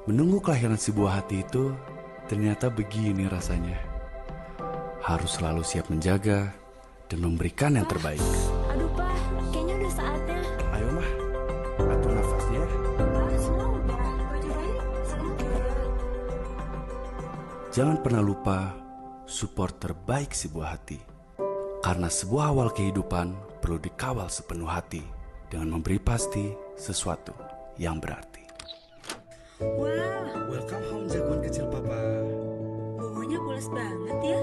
Menunggu kelahiran sebuah hati itu ternyata begini rasanya. Harus selalu siap menjaga dan memberikan yang terbaik. Aduh, Pak, kayaknya udah saatnya. Ayo mah, atur nafasnya. Pak, semua udah. Baju bayi sama juga. Jangan pernah lupa support terbaik sebuah hati. Karena sebuah awal kehidupan perlu dikawal sepenuh hati dengan memberi pasti sesuatu yang berarti. Wah, Welcome home jagoan kecil papa. bobonya pules banget ya.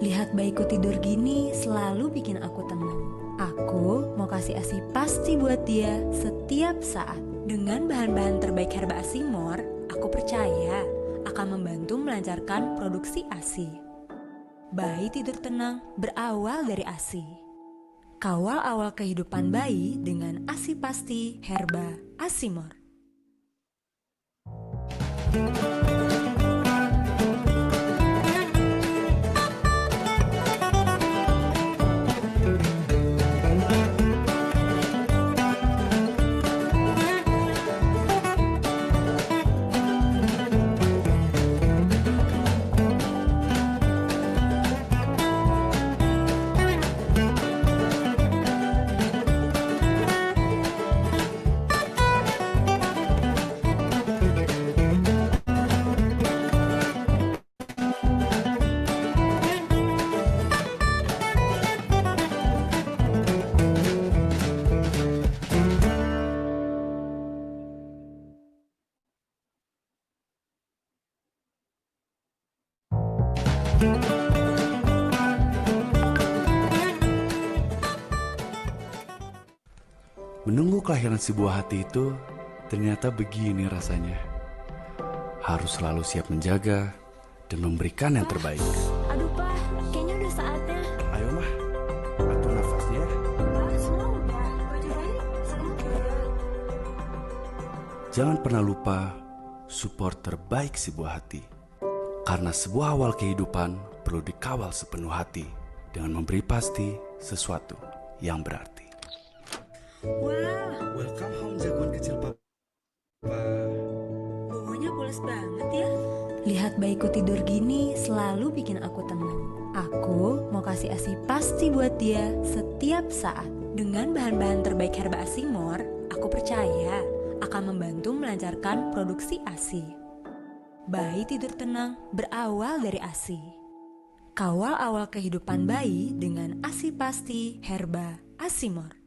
Lihat bayiku tidur gini selalu bikin aku tenang. Aku mau kasih ASI pasti buat dia setiap saat. Dengan bahan-bahan terbaik Herba Asimor, aku percaya akan membantu melancarkan produksi ASI. Bayi tidur tenang berawal dari ASI. Kawal awal kehidupan bayi dengan ASI pasti Herba Asimor. Menunggu kelahiran sebuah hati itu ternyata begini rasanya. Harus selalu siap menjaga dan memberikan yang terbaik. Aduh, Pak, kayaknya udah saatnya. Ayo mah, atur nafasnya. Pak, semua udah. Baju bayi sama juga. Jangan pernah lupa support terbaik sebuah hati. Karena sebuah awal kehidupan perlu dikawal sepenuh hati dengan memberi pasti sesuatu yang berarti. Wah, Welcome home jagoan kecil papa. bobonya pules banget ya. Lihat bayiku tidur gini selalu bikin aku tenang. Aku mau kasih ASI pasti buat dia setiap saat. Dengan bahan-bahan terbaik Herba Asimor, aku percaya akan membantu melancarkan produksi ASI. Bayi tidur tenang berawal dari ASI. Kawal awal kehidupan bayi dengan ASI pasti Herba Asimor.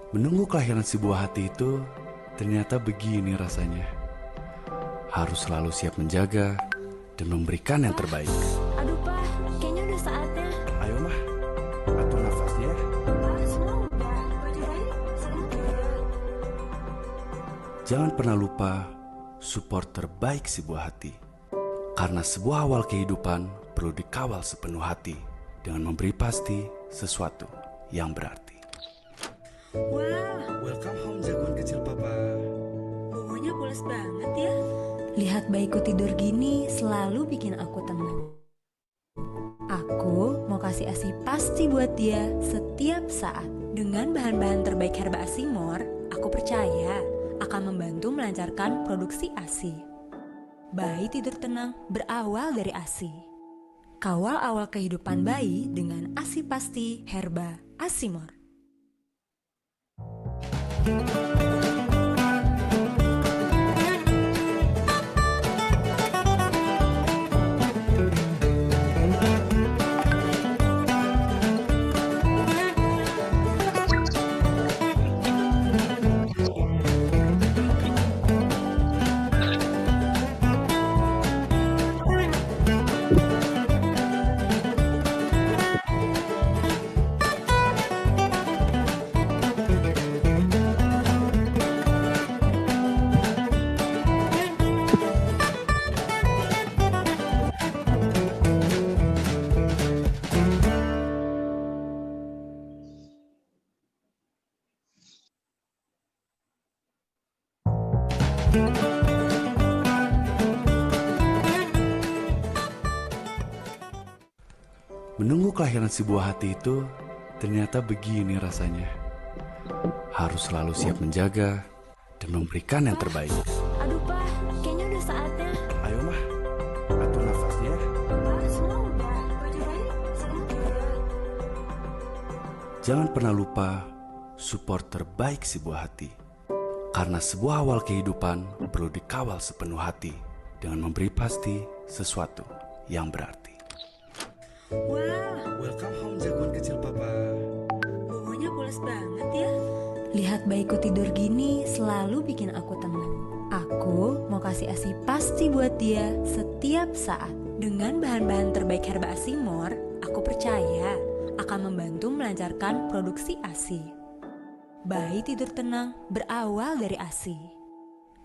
Menunggu kelahiran sebuah hati itu ternyata begini rasanya. Harus selalu siap menjaga dan memberikan yang terbaik. Aduh, Pak, kayaknya udah saatnya. Ayo mah, atur nafasnya. Pak, semua udah. Baju bayi sama juga. Jangan pernah lupa support terbaik sebuah hati. Karena sebuah awal kehidupan perlu dikawal sepenuh hati dengan memberi pasti sesuatu yang berarti. Wah, Welcome home jagoan kecil papa. bobonya pules banget ya. Lihat bayiku tidur gini selalu bikin aku tenang. Aku mau kasih ASI pasti buat dia setiap saat. Dengan bahan-bahan terbaik Herba Asimor, aku percaya akan membantu melancarkan produksi ASI. Bayi tidur tenang berawal dari ASI. Kawal awal kehidupan bayi dengan ASI pasti Herba Asimor. Menunggu kelahiran sebuah hati itu ternyata begini rasanya. Harus selalu siap menjaga dan memberikan yang terbaik. Aduh Pak, kayaknya udah saatnya. Ayo mah, atur nafasnya. Pak, semua udah. Baju bayi semua udah. Jangan pernah lupa support terbaik sebuah hati. Karena sebuah awal kehidupan perlu dikawal sepenuh hati dengan memberi pasti sesuatu yang berarti. Wah, Welcome home jagoan kecil papa. bobonya pulas banget ya. Lihat bayiku tidur gini selalu bikin aku tenang. Aku mau kasih ASI pasti buat dia setiap saat. Dengan bahan-bahan terbaik Herba Asimor, aku percaya akan membantu melancarkan produksi ASI. Bayi tidur tenang berawal dari ASI.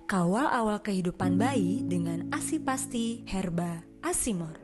Kawal awal kehidupan bayi dengan ASI pasti Herba Asimor.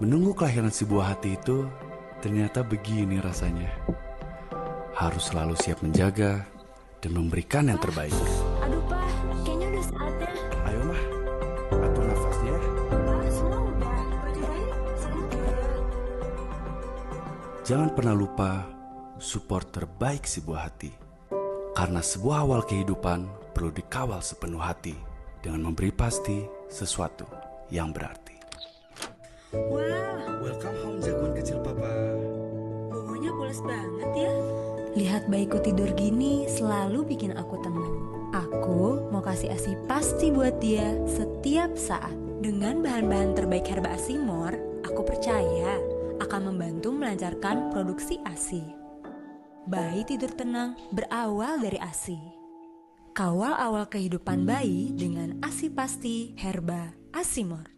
Menunggu kelahiran sebuah hati itu ternyata begini rasanya. Harus selalu siap menjaga dan memberikan yang terbaik. Aduh Pak, kayaknya udah saatnya. Ayo mah, atur nafasnya. Pak, semua udah. Baju bayi semua udah. Jangan pernah lupa support terbaik sebuah hati. Karena sebuah awal kehidupan perlu dikawal sepenuh hati dengan memberi pasti sesuatu yang berarti. Wah, Welcome home jagoan kecil papa. bobonya pulas banget ya. Lihat bayiku tidur gini selalu bikin aku tenang. Aku mau kasih ASI pasti buat dia setiap saat. Dengan bahan-bahan terbaik Herba Asimor, aku percaya akan membantu melancarkan produksi ASI. Bayi tidur tenang berawal dari ASI. Kawal awal kehidupan bayi dengan ASI pasti Herba Asimor.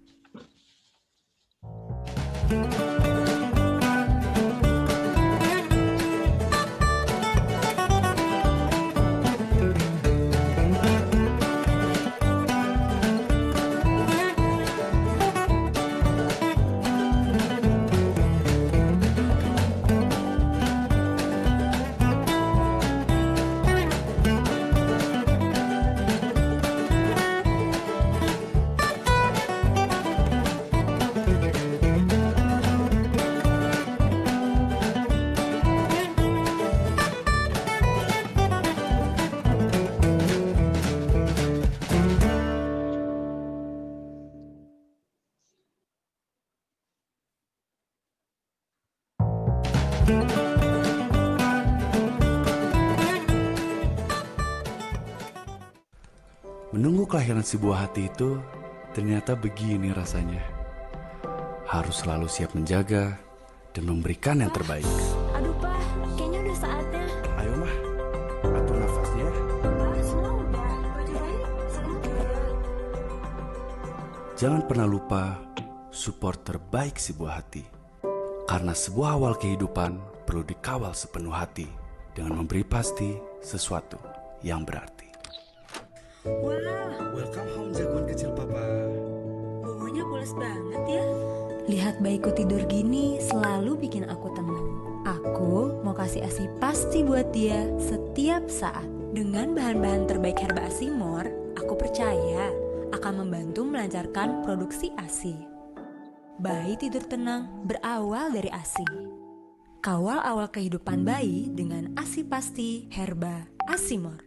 Menunggu kelahiran sebuah hati itu ternyata begini rasanya. Harus selalu siap menjaga dan memberikan yang terbaik. Aduh Pak, kayaknya udah saatnya. Ayo mah, atur nafasnya. Pak, semua udah. Baju bayi semua udah. Jangan pernah lupa support terbaik sebuah hati. Karena sebuah awal kehidupan perlu dikawal sepenuh hati dengan memberi pasti sesuatu yang berarti. Wah, Welcome home jagoan kecil papa. bobonya pulas banget ya. Lihat bayiku tidur gini selalu bikin aku tenang. Aku mau kasih ASI pasti buat dia setiap saat. Dengan bahan-bahan terbaik Herba Asimor, aku percaya akan membantu melancarkan produksi ASI. Bayi tidur tenang berawal dari ASI. Kawal awal kehidupan bayi dengan ASI pasti Herba Asimor.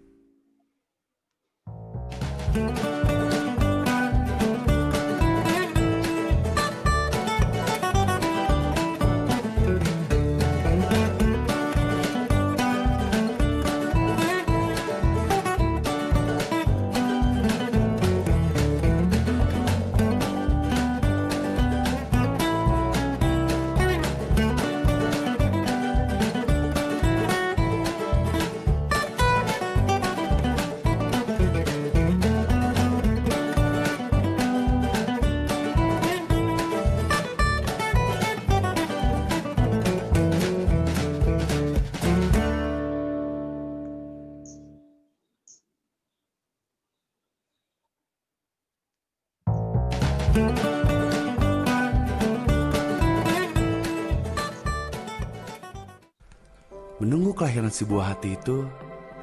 Menunggu kelahiran sebuah hati itu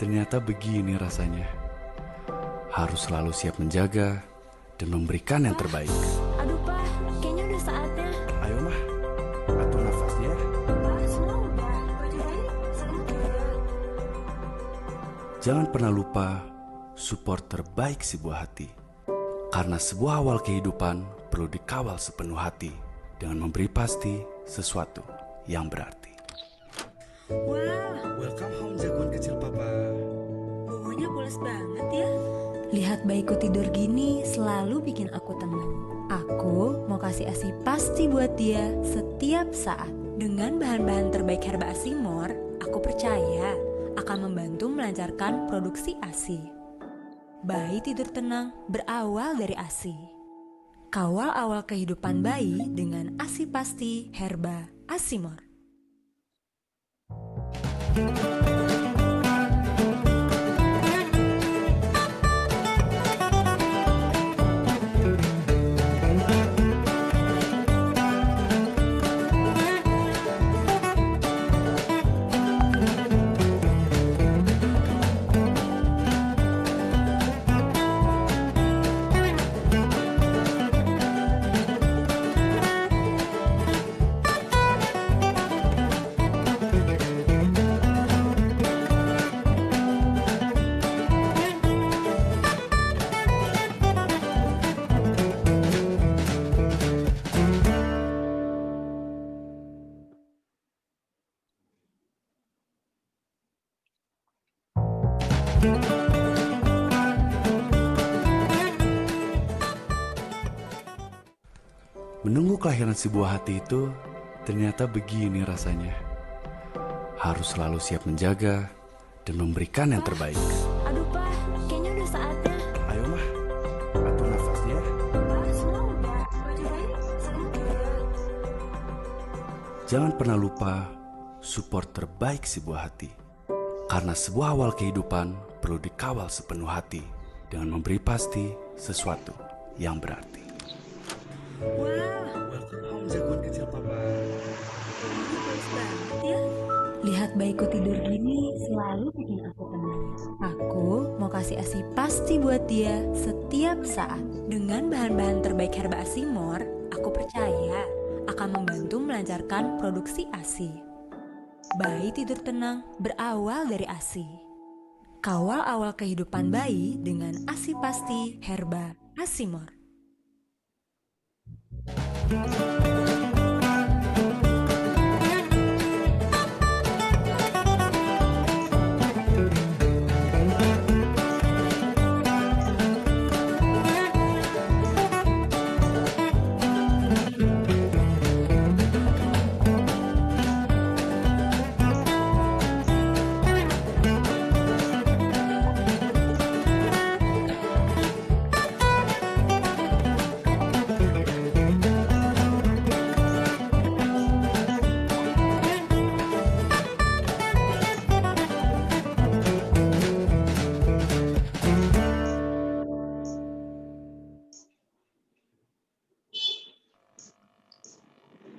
ternyata begini rasanya. Harus selalu siap menjaga dan memberikan yang terbaik. Aduh Pak, kayaknya udah saatnya. Ayo mah, atur nafasnya. Pak, semua udah. Baju bayi sama juga. Jangan pernah lupa support terbaik sebuah hati. Karena sebuah awal kehidupan perlu dikawal sepenuh hati dengan memberi pasti sesuatu yang berarti. Wah, Welcome home jagoan kecil papa. bobonya pulas banget ya. Lihat bayiku tidur gini selalu bikin aku tenang. Aku mau kasih ASI pasti buat dia setiap saat. Dengan bahan-bahan terbaik Herba Asimor, aku percaya akan membantu melancarkan produksi ASI. Bayi tidur tenang berawal dari ASI. Kawal awal kehidupan bayi dengan ASI pasti Herba Asimor. Menunggu kelahiran sebuah hati itu ternyata begini rasanya. Harus selalu siap menjaga dan memberikan yang terbaik. Aduh Pak, kayaknya udah saatnya. Ayo mah, atur nafasnya. Pak, semua udah. Baju bayi sama juga. Jangan pernah lupa support terbaik sebuah hati. Karena sebuah awal kehidupan perlu dikawal sepenuh hati dengan memberi pasti sesuatu yang berarti. Wah, Welcome home jagoan kecil papa. bobonya pulas banget ya. Lihat bayiku tidur gini selalu bikin aku tenang. Aku mau kasih ASI pasti buat dia setiap saat. Dengan bahan-bahan terbaik Herba Asimor, aku percaya akan membantu melancarkan produksi ASI. Bayi tidur tenang berawal dari ASI. Kawal awal kehidupan bayi dengan ASI pasti Herba Asimor.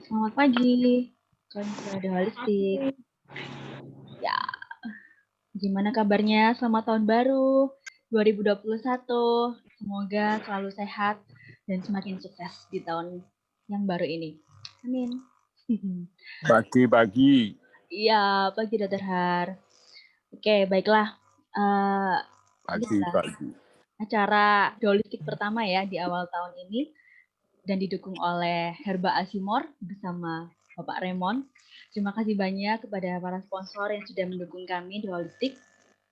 Selamat pagi, Konselor Holistik. Ya, gimana kabarnya? Selamat tahun baru 2021. Semoga selalu sehat dan semakin sukses di tahun yang baru ini. Amin. Pagi-pagi. Iya, pagi Dr. Har. Oke, baiklah. Pagi-pagi. Acara Holistik pertama ya di awal tahun ini dan didukung oleh Herba Asimor bersama Bapak Raymond. Terima kasih banyak kepada para sponsor yang sudah mendukung kami di Holistik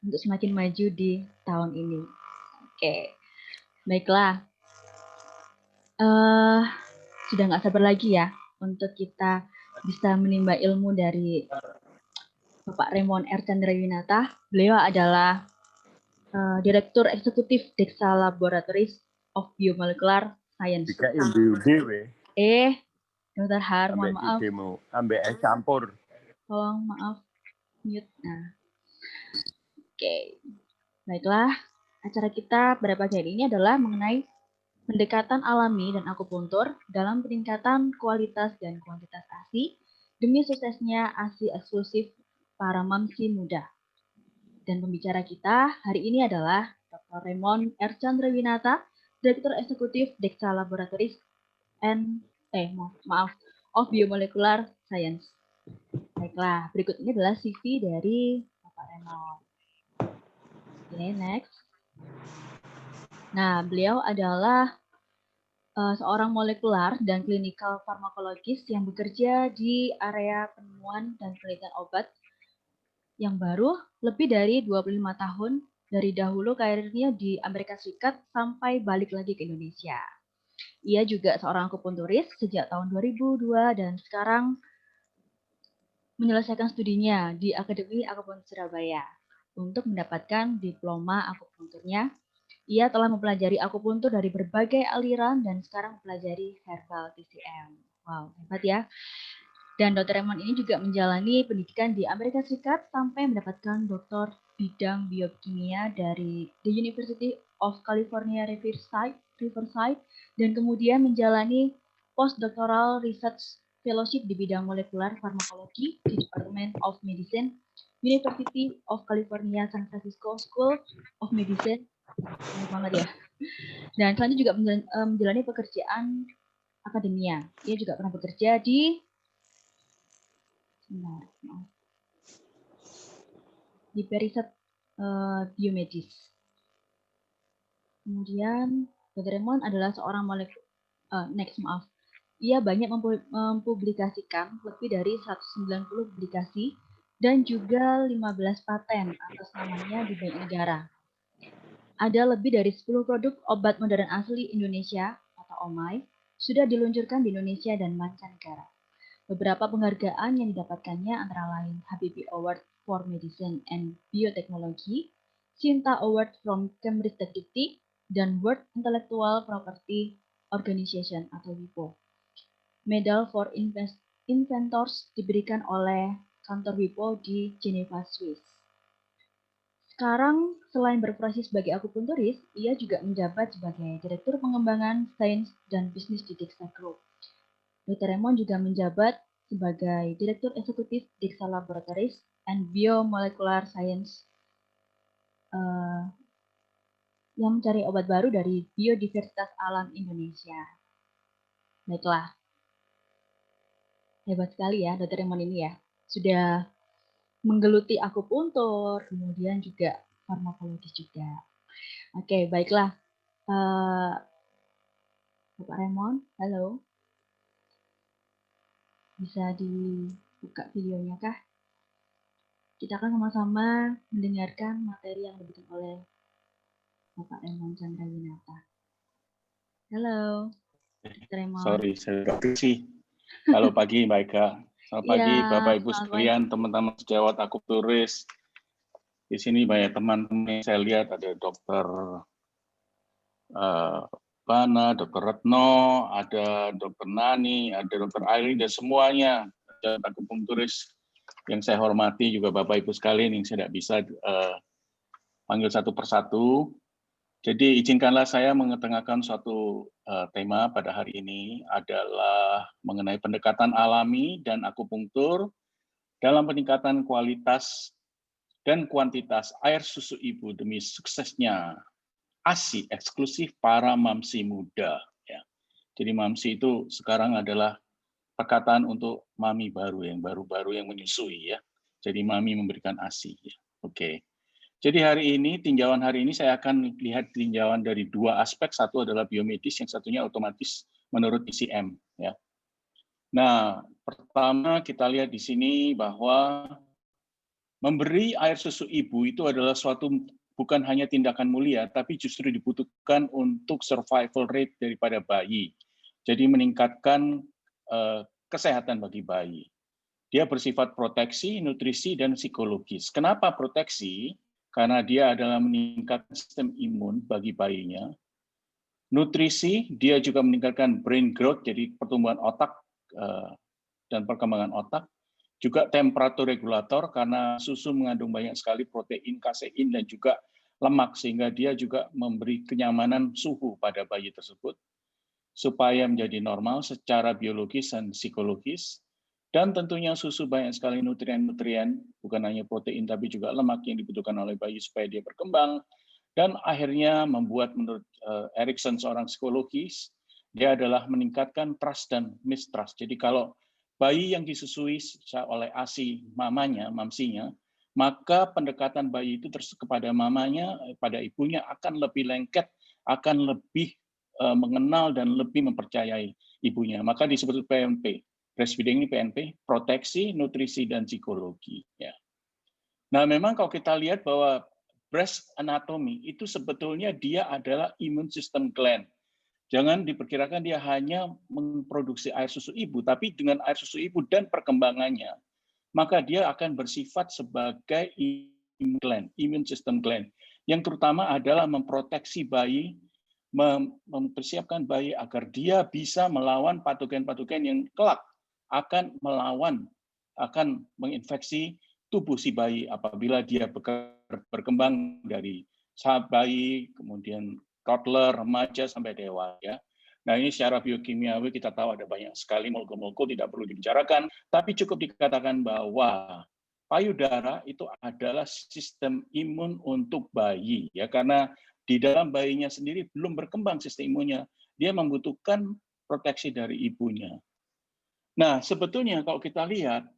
untuk semakin maju di tahun ini. Oke, baiklah. Sudah nggak sabar lagi ya untuk kita bisa menimba ilmu dari Bapak Raymond R. Chandrawinata. Beliau adalah Direktur Eksekutif Dexa Laboratories of Biomolecular Science. Jika dewe, Dr. Har, mohon maaf. demo, ambek es campur. Tolong maaf, mute. Nah, oke. Baiklah, acara kita pada pagi hari ini adalah mengenai pendekatan alami dan akupuntur dalam peningkatan kualitas dan kuantitas ASI demi suksesnya ASI eksklusif para mamsi muda. Dan pembicara kita hari ini adalah Dr. Raymond R. Chandrawinata, Direktur Eksekutif Dexa Laboratories of Biomolecular Science. Baiklah, berikut ini adalah CV dari Bapak Raymond. Oke, next. Nah, beliau adalah seorang molekular dan klinikal farmakologis yang bekerja di area penemuan dan penelitian obat yang baru lebih dari 25 tahun dari dahulu karirnya di Amerika Serikat sampai balik lagi ke Indonesia. Ia juga seorang akupunturis sejak tahun 2002 dan sekarang menyelesaikan studinya di Akademi Akupuntur Surabaya. Untuk mendapatkan diploma akupunturnya, ia telah mempelajari akupuntur dari berbagai aliran dan sekarang mempelajari herbal TCM. Wow, hebat ya. Dan Dr. Raymond ini juga menjalani pendidikan di Amerika Serikat sampai mendapatkan doktor bidang biokimia dari The University of California Riverside dan kemudian menjalani postdoctoral research fellowship di bidang molekular farmakologi di Department of Medicine, University of California San Francisco School of Medicine. Banyak banget ya. Dan selanjutnya juga menjalani pekerjaan akademia. Ia juga pernah bekerja di Periset Biomedis. Kemudian Dr. Raymond adalah seorang Ia banyak mempublikasikan lebih dari 190 publikasi dan juga 15 paten atas namanya di banyak negara. Ada lebih dari 10 produk obat modern asli Indonesia atau OMAI sudah diluncurkan di Indonesia dan mancanegara. Beberapa penghargaan yang didapatkannya antara lain Habibie Award for Medicine and Biotechnology, Sinta Award from Cambridge Technology, dan World Intellectual Property Organization atau WIPO. Medal for Inventors diberikan oleh kantor WIPO di Geneva, Swiss. Sekarang, selain berprofesi sebagai akupunturis, ia juga menjabat sebagai Direktur Pengembangan Sains dan Bisnis di Dexa Group. Dr. Raymond juga menjabat sebagai Direktur Eksekutif Dexa Laboratories and Biomolecular Science yang mencari obat baru dari biodiversitas alam Indonesia. Baiklah, hebat sekali ya Dr. Raymond ini ya. Sudah menggeluti akupuntur, kemudian juga farmakologi juga. Oke, baiklah. Bapak Raymond, halo. Bisa dibuka videonya kah? Kita akan sama-sama mendengarkan materi yang diberikan oleh Bapak Raymond Chandrawinata. Halo, Dr. Raymond. Sorry, saya sih. Halo pagi Mbak Eka. Selamat pagi Bapak Ibu sekalian, teman-teman sejawat akupunturis. Di sini banyak teman-teman saya lihat ada Dokter Bana, Dokter Retno, ada Dokter Nani, ada Dokter Airi, dan semuanya sejawat akupunturis yang saya hormati, juga Bapak Ibu sekalian yang saya tidak bisa panggil satu persatu. Jadi izinkanlah saya mengetengahkan suatu tema pada hari ini adalah mengenai pendekatan alami dan akupunktur dalam peningkatan kualitas dan kuantitas air susu ibu demi suksesnya ASI eksklusif para mamsi muda. Ya. Jadi mamsi itu sekarang adalah perkataan untuk mami baru yang baru-baru yang menyusui ya. Jadi mami memberikan ASI. Ya. Oke. Jadi hari ini, tinjauan hari ini saya akan lihat tinjauan dari dua aspek. Satu adalah biomedis, yang satunya otomatis menurut TCM. Ya. Nah, pertama kita lihat di sini bahwa memberi air susu ibu itu adalah suatu bukan hanya tindakan mulia, tapi justru dibutuhkan untuk survival rate daripada bayi. Jadi meningkatkan kesehatan bagi bayi. Dia bersifat proteksi, nutrisi, dan psikologis. Kenapa proteksi? Karena dia adalah meningkatkan sistem imun bagi bayinya. Nutrisi, dia juga meningkatkan brain growth, jadi pertumbuhan otak dan perkembangan otak. Juga temperatur regulator, karena susu mengandung banyak sekali protein, kasein, dan juga lemak, sehingga dia juga memberi kenyamanan suhu pada bayi tersebut supaya menjadi normal secara biologis dan psikologis. Dan tentunya susu banyak sekali nutrien-nutrien, bukan hanya protein tapi juga lemak yang dibutuhkan oleh bayi supaya dia berkembang. Dan akhirnya membuat, menurut Erikson, seorang psikologis, dia adalah meningkatkan trust dan mistrust. Jadi kalau bayi yang disusui oleh ASI mamanya, mamsinya, maka pendekatan bayi itu kepada mamanya, pada ibunya akan lebih lengket, akan lebih mengenal dan lebih mempercayai ibunya. Maka disebut PNP. Breastfeeding ini PNP, proteksi, nutrisi, dan psikologi. Ya. Nah, memang kalau kita lihat bahwa breast anatomy itu sebetulnya dia adalah immune system gland. Jangan diperkirakan dia hanya memproduksi air susu ibu, tapi dengan air susu ibu dan perkembangannya, maka dia akan bersifat sebagai immune system gland, yang terutama adalah memproteksi bayi, mempersiapkan bayi agar dia bisa melawan patogen-patogen yang kelak akan menginfeksi tubuh si bayi apabila dia berkembang dari saat bayi, kemudian toddler, remaja, sampai dewasa. Ya. Nah, ini secara biokimiawi kita tahu ada banyak sekali molekul-molekul, tidak perlu dibicarakan, tapi cukup dikatakan bahwa payudara itu adalah sistem imun untuk bayi, ya, karena di dalam bayinya sendiri belum berkembang sistem imunnya, dia membutuhkan proteksi dari ibunya. Nah, sebetulnya kalau kita lihat,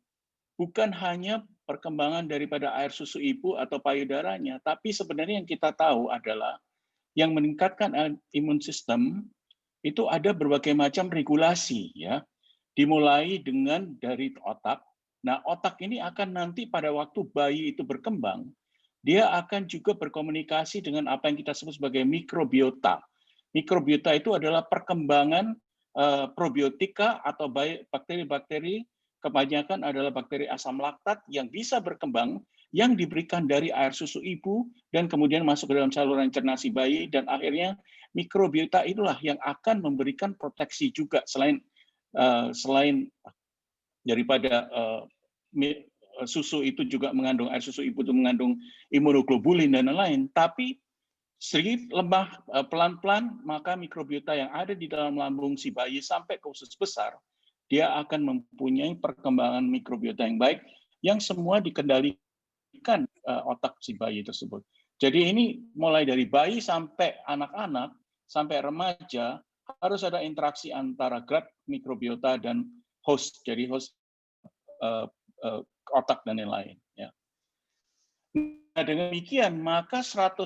bukan hanya perkembangan daripada air susu ibu atau payudaranya, tapi sebenarnya yang kita tahu adalah yang meningkatkan imun sistem itu ada berbagai macam regulasi, ya. Dimulai dari otak. Nah, otak ini akan nanti pada waktu bayi itu berkembang, dia akan juga berkomunikasi dengan apa yang kita sebut sebagai mikrobiota. Mikrobiota itu adalah perkembangan probiotika atau bakteri-bakteri, kebanyakan adalah bakteri asam laktat yang bisa berkembang, yang diberikan dari air susu ibu dan kemudian masuk ke dalam saluran cerna si bayi, dan akhirnya mikrobiota itulah yang akan memberikan proteksi juga selain daripada susu itu juga mengandung, air susu ibu itu mengandung imunoglobulin dan lain-lain, tapi sedikit lemah pelan-pelan, maka mikrobiota yang ada di dalam lambung si bayi sampai ke usus besar, dia akan mempunyai perkembangan mikrobiota yang baik, yang semua dikendalikan otak si bayi tersebut. Jadi ini mulai dari bayi sampai anak-anak, sampai remaja, harus ada interaksi antara gut mikrobiota dan host, jadi host otak dan lain-lain. Ya. Nah, dengan demikian, maka 100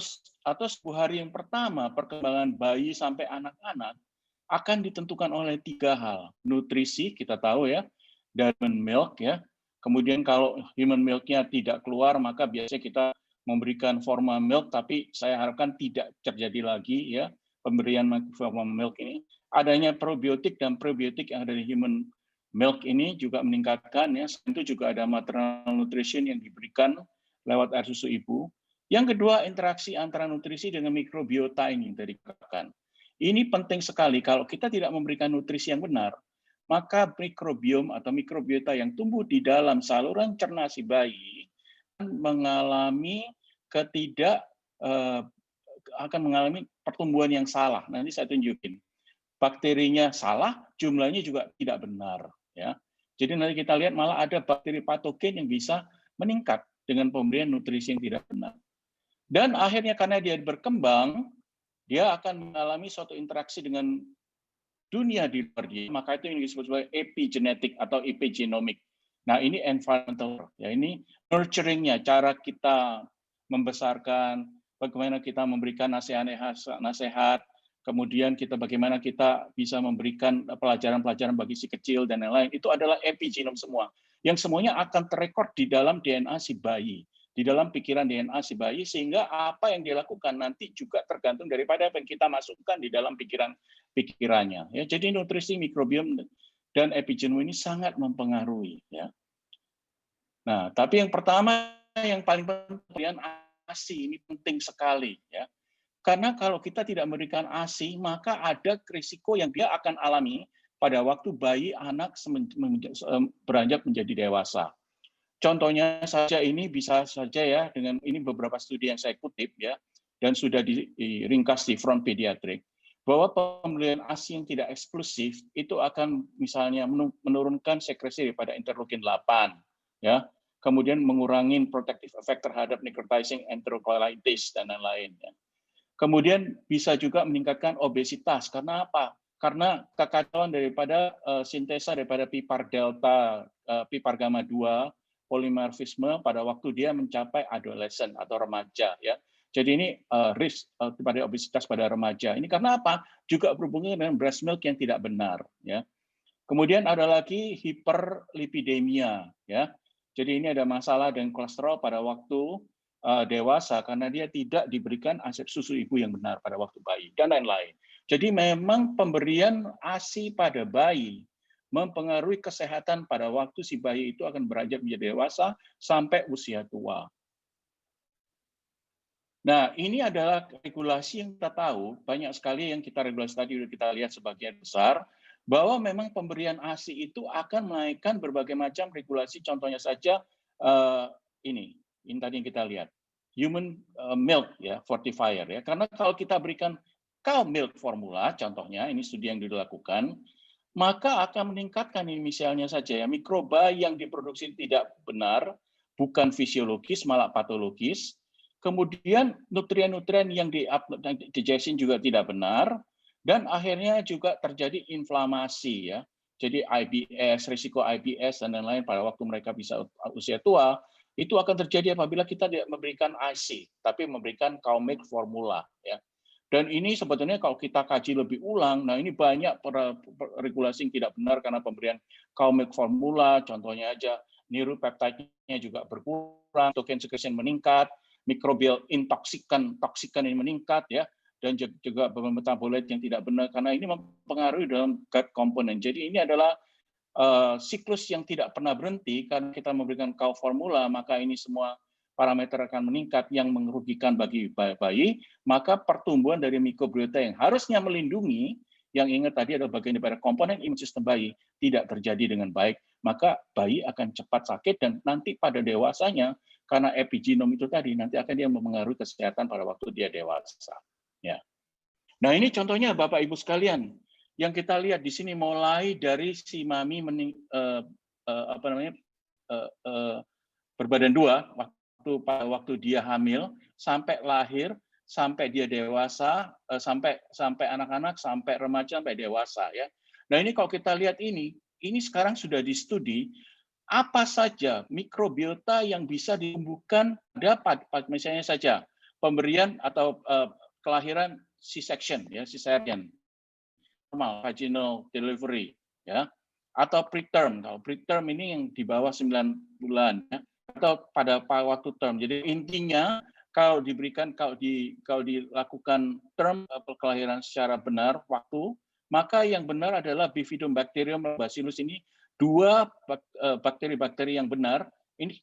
atau 10 hari yang pertama perkembangan bayi sampai anak-anak akan ditentukan oleh 3 hal. Nutrisi, kita tahu ya, dan milk ya. Kemudian kalau human milk-nya tidak keluar, maka biasanya kita memberikan formula milk, tapi saya harapkan tidak terjadi lagi ya pemberian formula milk ini. Adanya probiotik dan prebiotik yang ada di human milk ini juga meningkatkan ya. Itu juga ada maternal nutrition yang diberikan lewat air susu ibu. Yang kedua, interaksi antara nutrisi dengan mikrobiota ini dari dikatakan. Ini penting sekali. Kalau kita tidak memberikan nutrisi yang benar, maka mikrobiom atau mikrobiota yang tumbuh di dalam saluran cerna si bayi mengalami akan mengalami pertumbuhan yang salah. Nanti saya tunjukin. Bakterinya salah, jumlahnya juga tidak benar. Ya. Jadi nanti kita lihat malah ada bakteri patogen yang bisa meningkat dengan pemberian nutrisi yang tidak benar. Dan akhirnya karena dia berkembang, dia akan mengalami suatu interaksi dengan dunia di luar dia, maka itu yang disebut sebagai epigenetik atau epigenomic. Nah, ini environmental, ya, ini nurturing-nya, cara kita membesarkan, bagaimana kita memberikan nasihat, kemudian bagaimana kita bisa memberikan pelajaran-pelajaran bagi si kecil dan lain-lain, itu adalah epigenom semua. Yang semuanya akan terekord di dalam DNA si bayi, di dalam pikiran DNA si bayi, sehingga apa yang dia lakukan nanti juga tergantung daripada apa yang kita masukkan di dalam pikirannya. Ya, jadi nutrisi, mikrobiom, dan epigenom ini sangat mempengaruhi. Ya. Nah, tapi yang pertama, yang paling penting, ASI ini penting sekali. Ya. Karena kalau kita tidak memberikan ASI, maka ada risiko yang dia akan alami pada waktu bayi anak beranjak menjadi dewasa. Contohnya saja ini bisa saja ya, dengan ini beberapa studi yang saya kutip ya, dan sudah diringkas di front pediatrik, bahwa pemberian ASI yang tidak eksklusif itu akan misalnya menurunkan sekresi daripada interleukin 8, ya, kemudian mengurangi protective effect terhadap necrotizing enterocolitis dan lain-lain. Ya. Kemudian bisa juga meningkatkan obesitas. Karena apa? Karena kekacauan daripada sintesa daripada pipar delta, pipar gamma 2, polimorfisme pada waktu dia mencapai adolescent atau remaja. Ya. Jadi ini risk pada obesitas pada remaja. Ini karena apa? Juga berhubungan dengan breast milk yang tidak benar. Ya. Kemudian ada lagi hiperlipidemia. Ya. Jadi ini ada masalah dengan kolesterol pada waktu dewasa karena dia tidak diberikan asup susu ibu yang benar pada waktu bayi dan lain-lain. Jadi memang pemberian ASI pada bayi mempengaruhi kesehatan pada waktu si bayi itu akan beranjak menjadi dewasa sampai usia tua. Nah, ini adalah regulasi yang kita tahu, banyak sekali yang kita regulasi tadi sudah kita lihat sebagian besar, bahwa memang pemberian ASI itu akan menaikkan berbagai macam regulasi, contohnya saja ini tadi yang kita lihat, human milk ya, fortifier ya, karena kalau kita berikan cow milk formula, contohnya ini studi yang dilakukan, maka akan meningkatkan ini misalnya saja ya, mikroba yang diproduksi tidak benar, bukan fisiologis malah patologis. Kemudian nutrien-nutrien yang digestion juga tidak benar, dan akhirnya juga terjadi inflamasi ya. Jadi IBS, risiko IBS dan lain-lain pada waktu mereka bisa usia tua, itu akan terjadi apabila kita tidak memberikan ASI, tapi memberikan cow milk formula ya. Dan ini sebetulnya kalau kita kaji lebih ulang, nah ini banyak regulasi yang tidak benar karena pemberian cow milk formula, contohnya aja neuropeptide-nya juga berkurang, token secretion meningkat, mikrobial toksikan ini meningkat ya, dan juga metabolit yang tidak benar karena ini mempengaruhi dalam gut component. Jadi ini adalah siklus yang tidak pernah berhenti karena kita memberikan cow formula, maka ini semua parameter akan meningkat yang merugikan bagi bayi, maka pertumbuhan dari mikrobiota yang harusnya melindungi, yang ingat tadi adalah bagian daripada komponen imun sistem bayi, tidak terjadi dengan baik, maka bayi akan cepat sakit dan nanti pada dewasanya karena epigenom itu tadi nanti akan dia mempengaruhi kesehatan pada waktu dia dewasa. Ya. Nah ini contohnya Bapak Ibu sekalian yang kita lihat di sini mulai dari si mami berbadan dua waktu dia hamil sampai lahir sampai dia dewasa sampai anak-anak sampai remaja sampai dewasa ya. Nah ini kalau kita lihat ini sekarang sudah di-studi apa saja mikrobiota yang bisa ditumbuhkan pada misalnya saja pemberian atau kelahiran C-section ya, cesarean normal vaginal delivery ya, atau preterm. Kalau preterm ini yang di bawah 9 bulan ya, atau pada waktu term. Jadi intinya kalau dilakukan term kelahiran secara benar waktu, maka yang benar adalah Bifidobacterium bacillus ini, dua bakteri-bakteri yang benar ini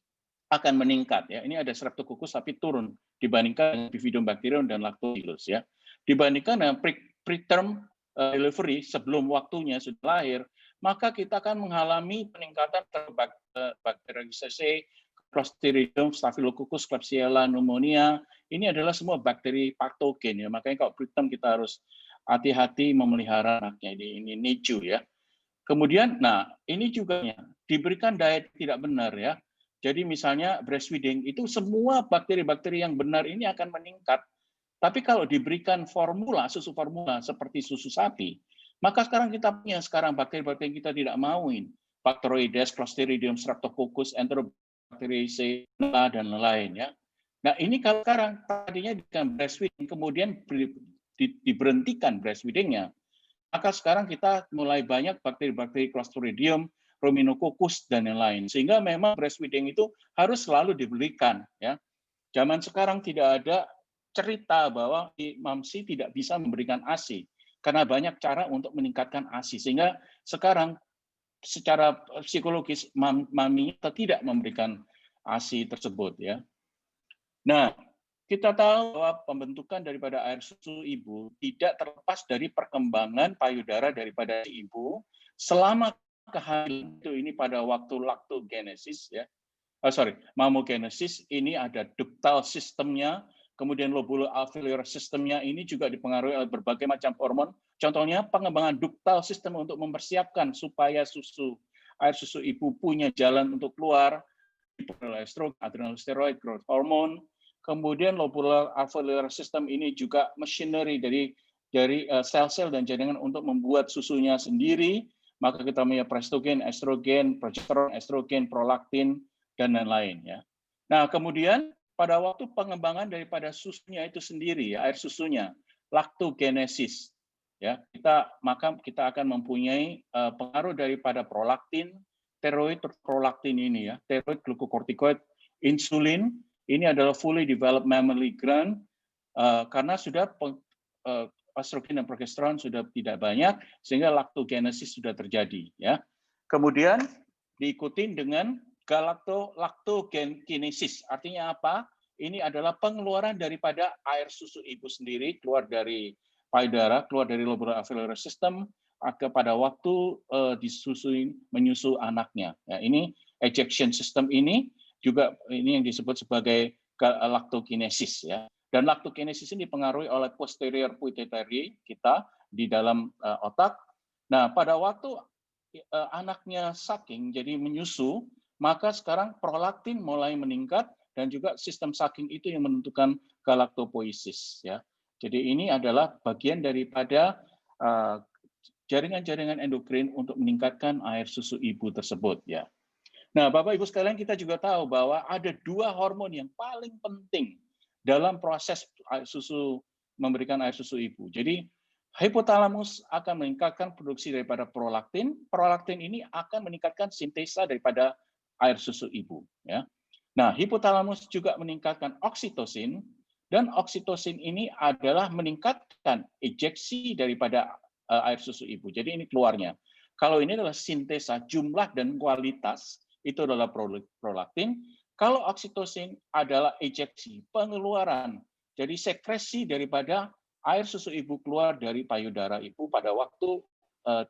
akan meningkat ya. Ini ada Streptococcus tapi turun dibandingkan Bifidobacterium dan Lactobacillus ya. Dibandingkan dengan preterm delivery sebelum waktunya sudah lahir, maka kita akan mengalami peningkatan bakteri Clostridium, Staphylococcus, Klebsiella, pneumonia. Ini adalah semua bakteri patogen ya. Makanya kalau preterm kita harus hati-hati memelihara anaknya. Ini NICU ya. Kemudian, nah ini juga ya, diberikan diet tidak benar ya. Jadi misalnya breastfeeding itu semua bakteri-bakteri yang benar ini akan meningkat. Tapi kalau diberikan formula, susu formula seperti susu sapi, maka sekarang kita punya bakteri-bakteri yang kita tidak mauin. Bacteroides, Clostridium, Streptococcus, Enterobacteriaceae, dan lain-lain ya. Nah ini kalau sekarang tadinya dengan breastfeeding, kemudian diberhentikan breastfeedingnya, maka sekarang kita mulai banyak bakteri-bakteri Clostridium, Ruminococcus, dan lain-lain. Sehingga memang breastfeeding itu harus selalu diberikan ya. Zaman sekarang tidak ada cerita bahwa MAMSI tidak bisa memberikan ASI karena banyak cara untuk meningkatkan ASI sehingga sekarang secara psikologis mami tidak memberikan ASI tersebut ya. Nah, kita tahu bahwa pembentukan daripada air susu ibu tidak terlepas dari perkembangan payudara daripada si ibu selama kehamilan itu ini pada waktu laktogenesis ya. Mamogenesis ini ada ductal sistemnya, Kemudian lobuloalveolar sistemnya ini juga dipengaruhi oleh berbagai macam hormon. Contohnya pengembangan duktal sistem untuk mempersiapkan supaya air susu ibu punya jalan untuk keluar, estrogen, adrenal steroid, growth hormone. Kemudian lobuloalveolar system ini juga machinery dari sel-sel dan jaringan untuk membuat susunya sendiri. Maka kita punya progestogen, estrogen, progesteron, estrogen, prolaktin, dan lain-lain. Ya. Nah, kemudian pada waktu pengembangan daripada susunya itu sendiri, ya, air susunya, laktogenesis, ya, maka kita akan mempunyai pengaruh daripada prolaktin, steroid prolaktin ini, ya, steroid, glukokortikoid, insulin. Ini adalah fully developed mammary gland karena sudah estrogen dan progesteron sudah tidak banyak, sehingga laktogenesis sudah terjadi. Ya. Kemudian diikuti dengan galactolactogenesis. Artinya apa? Ini adalah pengeluaran daripada air susu ibu sendiri, keluar dari payudara, keluar dari lobuloalveolar system, pada waktu menyusu anaknya. Ya, ini ejection system ini juga ini yang disebut sebagai galactokinesis. Ya. Dan laktokinesis ini dipengaruhi oleh posterior pituitary kita di dalam otak. Nah, pada waktu anaknya sucking, jadi menyusu, maka sekarang prolaktin mulai meningkat dan juga sistem sucking itu yang menentukan galaktopoiesis. Ya. Jadi ini adalah bagian daripada jaringan-jaringan endokrin untuk meningkatkan air susu ibu tersebut. Ya. Nah, Bapak Ibu sekalian, kita juga tahu bahwa ada 2 hormon yang paling penting dalam proses memberikan air susu ibu. Jadi hipotalamus akan meningkatkan produksi daripada prolaktin. Prolaktin ini akan meningkatkan sintesa daripada air susu ibu. Ya. Nah, hipotalamus juga meningkatkan oksitosin, dan oksitosin ini adalah meningkatkan ejeksi daripada air susu ibu. Jadi ini keluarnya. Kalau ini adalah sintesa jumlah dan kualitas, itu adalah prolaktin. Kalau oksitosin adalah ejeksi, pengeluaran. Jadi sekresi daripada air susu ibu keluar dari payudara ibu pada waktu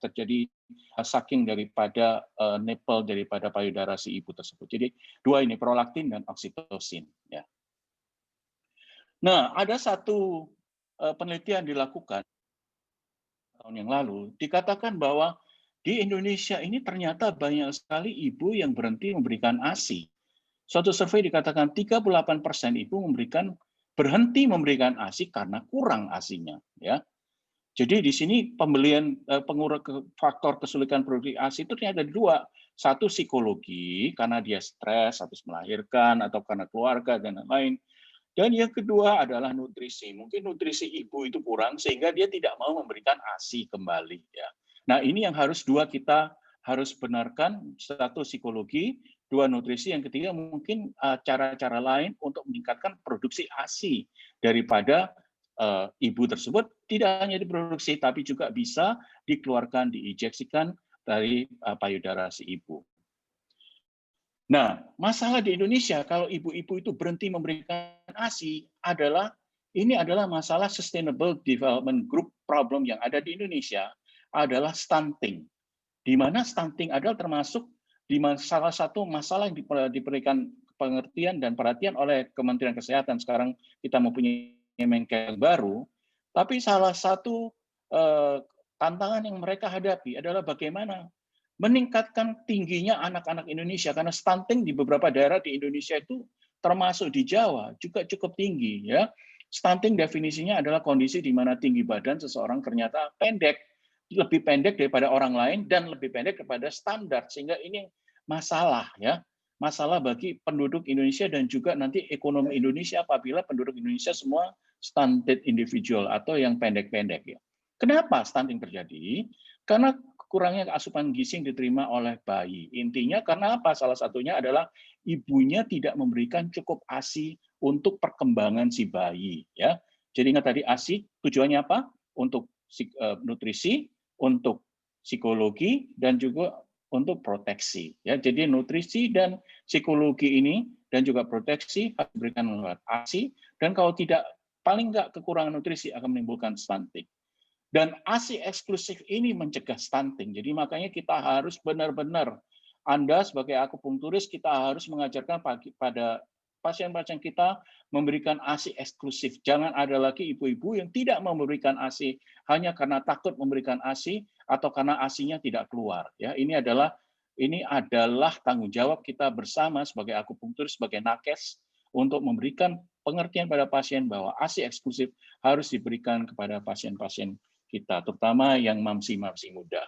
terjadi sucking daripada nipple daripada payudara si ibu tersebut. Jadi 2 ini, prolaktin dan oksitosin. Ya. Nah, ada satu penelitian dilakukan tahun yang lalu, dikatakan bahwa di Indonesia ini ternyata banyak sekali ibu yang berhenti memberikan ASI. Suatu survei dikatakan 38% ibu berhenti memberikan ASI karena kurang ASI-nya. Ya. Jadi di sini pembelian faktor kesulitan produksi ASI itu ternyata ada 2. Satu psikologi, karena dia stres habis melahirkan atau karena keluarga dan lain-lain. Dan yang kedua adalah nutrisi. Mungkin nutrisi ibu itu kurang sehingga dia tidak mau memberikan ASI kembali. Ya. Nah, ini yang harus kita harus benarkan. 1 psikologi, 2 nutrisi, yang ketiga mungkin cara-cara lain untuk meningkatkan produksi ASI daripada ibu tersebut, tidak hanya diproduksi tapi juga bisa dikeluarkan, diinjeksikan dari payudara si ibu. Nah, masalah di Indonesia kalau ibu-ibu itu berhenti memberikan ASI ini adalah masalah Sustainable Development Group problem yang ada di Indonesia adalah stunting. Di mana stunting adalah termasuk salah satu masalah yang diberikan pengertian dan perhatian oleh Kementerian Kesehatan. Sekarang kita mempunyai Menkes baru, tapi salah satu tantangan yang mereka hadapi adalah bagaimana meningkatkan tingginya anak-anak Indonesia, karena stunting di beberapa daerah di Indonesia itu termasuk di Jawa juga cukup tinggi. Ya, stunting definisinya adalah kondisi di mana tinggi badan seseorang ternyata lebih pendek daripada orang lain dan lebih pendek daripada standar, sehingga ini masalah, ya. Masalah bagi penduduk Indonesia dan juga nanti ekonomi Indonesia apabila penduduk Indonesia semua stunted individual atau yang pendek-pendek. Ya. Kenapa stunting terjadi? Karena kurangnya asupan gizi yang diterima oleh bayi. Intinya karena apa? Salah satunya adalah ibunya tidak memberikan cukup ASI untuk perkembangan si bayi. Ya. Jadi ingat tadi ASI tujuannya apa? Untuk nutrisi, untuk psikologi, dan juga untuk proteksi. Ya, jadi nutrisi dan psikologi ini dan juga proteksi harus diberikan lewat ASI, dan kalau tidak, paling nggak kekurangan nutrisi akan menimbulkan stunting. Dan ASI eksklusif ini mencegah stunting. Jadi makanya kita harus benar-benar, Anda sebagai akupunkturis, kita harus mengajarkan pada pasien-pasien kita memberikan ASI eksklusif. Jangan ada lagi ibu-ibu yang tidak memberikan ASI hanya karena takut memberikan ASI atau karena ASI-nya tidak keluar. Ya, ini adalah tanggung jawab kita bersama sebagai akupunktur, sebagai nakes untuk memberikan pengertian pada pasien bahwa ASI eksklusif harus diberikan kepada pasien-pasien kita, terutama yang mamsi-mamsi muda.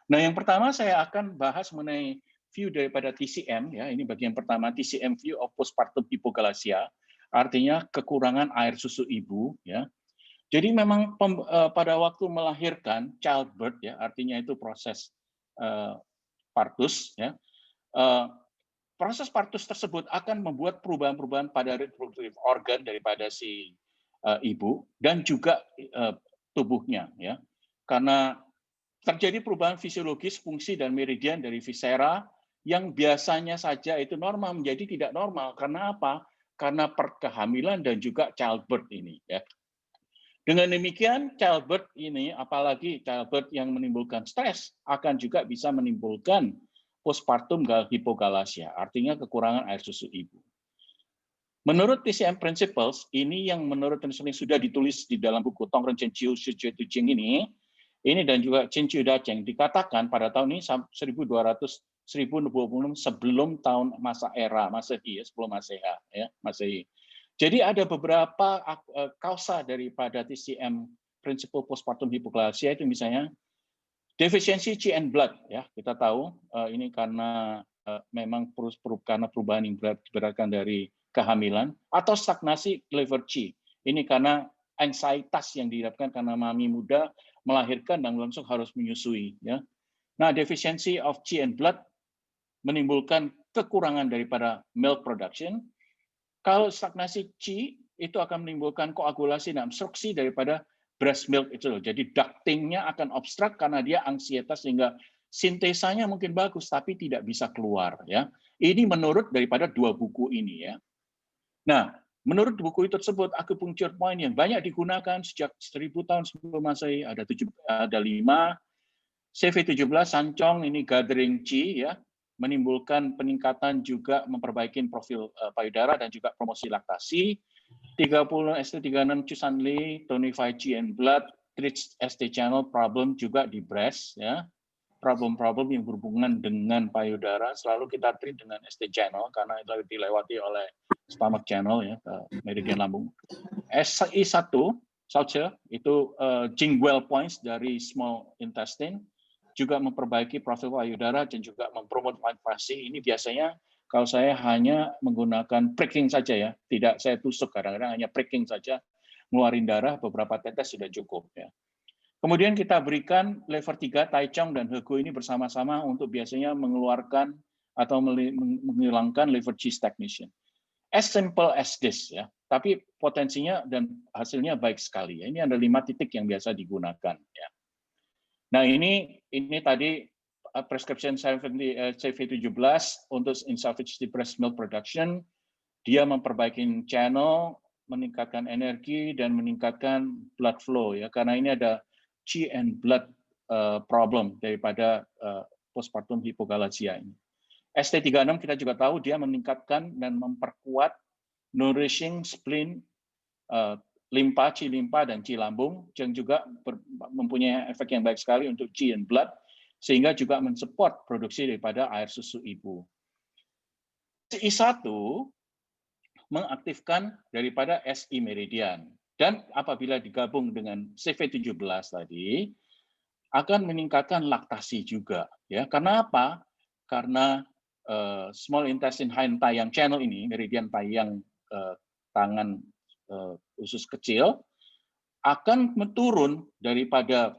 Nah, yang pertama saya akan bahas mengenai view daripada TCM, ya. Ini bagian pertama, TCM view of postpartum hypogalacia, artinya kekurangan air susu ibu, ya. Jadi memang pada waktu melahirkan childbirth, ya, artinya itu proses partus, ya. Proses partus tersebut akan membuat perubahan-perubahan pada reproductive organ daripada si ibu dan juga tubuhnya, ya. Karena terjadi perubahan fisiologis fungsi dan meridian dari viscera yang biasanya saja itu normal menjadi tidak normal. Karena apa? Karena kehamilan dan juga childbirth ini, ya. Dengan demikian childbirth ini, apalagi childbirth yang menimbulkan stres, akan juga bisa menimbulkan postpartum hypogalacia, artinya kekurangan air susu ibu. Menurut TCM Principles, ini yang menurut yang sudah ditulis di dalam buku Tong Ren Chen Chiu Shi Jue Tu Jing ini dan juga Chen Chiu Da Cheng dikatakan pada tahun ini 1026 sebelum tahun masa era Masehi, ya, sebelum Masehi. Jadi ada beberapa kausa daripada TCM Principle Postpartum Hypogalacia itu misalnya defisiensi Qi and blood, ya, kita tahu ini karena memang karena perubahan yang diberatkan dari kehamilan, atau stagnasi liver Qi. Ini karena ansietas yang didapatkan karena mami muda melahirkan dan langsung harus menyusui, ya. Nah, defisiensi of Qi and blood menimbulkan kekurangan daripada milk production. Kalau stagnasi Qi itu akan menimbulkan koagulasi dan obstruksi daripada breast milk itu loh. Jadi ductingnya akan obstruct karena dia ansietas sehingga sintesanya mungkin bagus tapi tidak bisa keluar, ya. Ini menurut daripada dua buku ini, ya. Nah, menurut buku itu tersebut acupuncture point yang banyak digunakan sejak 1000 tahun sebelum Masehi ada 5. CV17 Sancong ini gathering Qi, ya, menimbulkan peningkatan juga memperbaiki profil payudara dan juga promosi laktasi. 30 ST36 Chusanli tonify Qi and blood, treats ST channel problem juga di breast, ya. Problem-problem yang berhubungan dengan payudara selalu kita treat dengan ST channel karena itu dilewati oleh stomach channel, ya, ke meridian lambung. SI1 Salcher itu Jingwell points dari small intestine juga memperbaiki profil payudara dan juga mempromot lactasi. Ini biasanya kalau saya hanya menggunakan pricking saja, ya, tidak saya tusuk, kadang-kadang hanya pricking saja, ngeluarin darah beberapa tetes sudah cukup, ya. Kemudian kita berikan lever 3 Taichung dan Hego ini bersama-sama untuk biasanya mengeluarkan atau menghilangkan liver Qi stagnation. As simple as this, ya, tapi potensinya dan hasilnya baik sekali, ya. Ini ada 5 titik yang biasa digunakan, ya. Nah, ini tadi prescription CV17 untuk insufficient breast milk production. Dia memperbaiki channel, meningkatkan energi dan meningkatkan blood flow, ya, karena ini ada Qi and blood problem daripada postpartum hypogalacia ini. ST36 kita juga tahu dia meningkatkan dan memperkuat nourishing spleen, limpa, Qi limpa dan Qi lambung yang juga mempunyai efek yang baik sekali untuk Qi and blood sehingga juga mensupport produksi daripada air susu ibu. SI1 mengaktifkan daripada SI meridian. Dan apabila digabung dengan CV17 tadi, akan meningkatkan laktasi juga, ya. Karena apa? Karena small intestine hind yang channel ini, meridian tayang tangan usus kecil, akan menurun daripada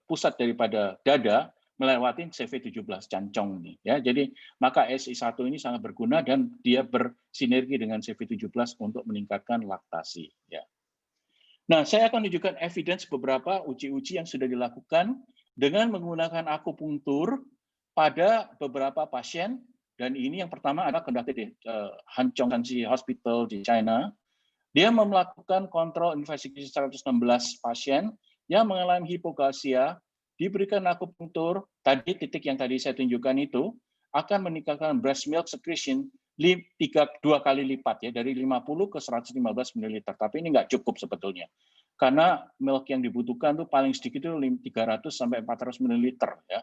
pusat daripada dada melewati CV17 Cancong ini, ya. Jadi maka SI1 ini sangat berguna dan dia bersinergi dengan CV17 untuk meningkatkan laktasi, ya. Nah, saya akan tunjukkan evidence beberapa uji-uji yang sudah dilakukan dengan menggunakan akupunktur pada beberapa pasien, dan ini yang pertama adalah conducted di Hanchong Shanxi Hospital di China. Dia melakukan kontrol investigasi 116 pasien yang mengalami hipogalacia, diberikan akupunktur, tadi titik yang tadi saya tunjukkan itu, akan meningkatkan breast milk secretion dua kali lipat ya, dari 50 ke 115 ml. Tapi ini nggak cukup sebetulnya. Karena milk yang dibutuhkan tuh paling sedikit itu 300 sampai 400 ml ya.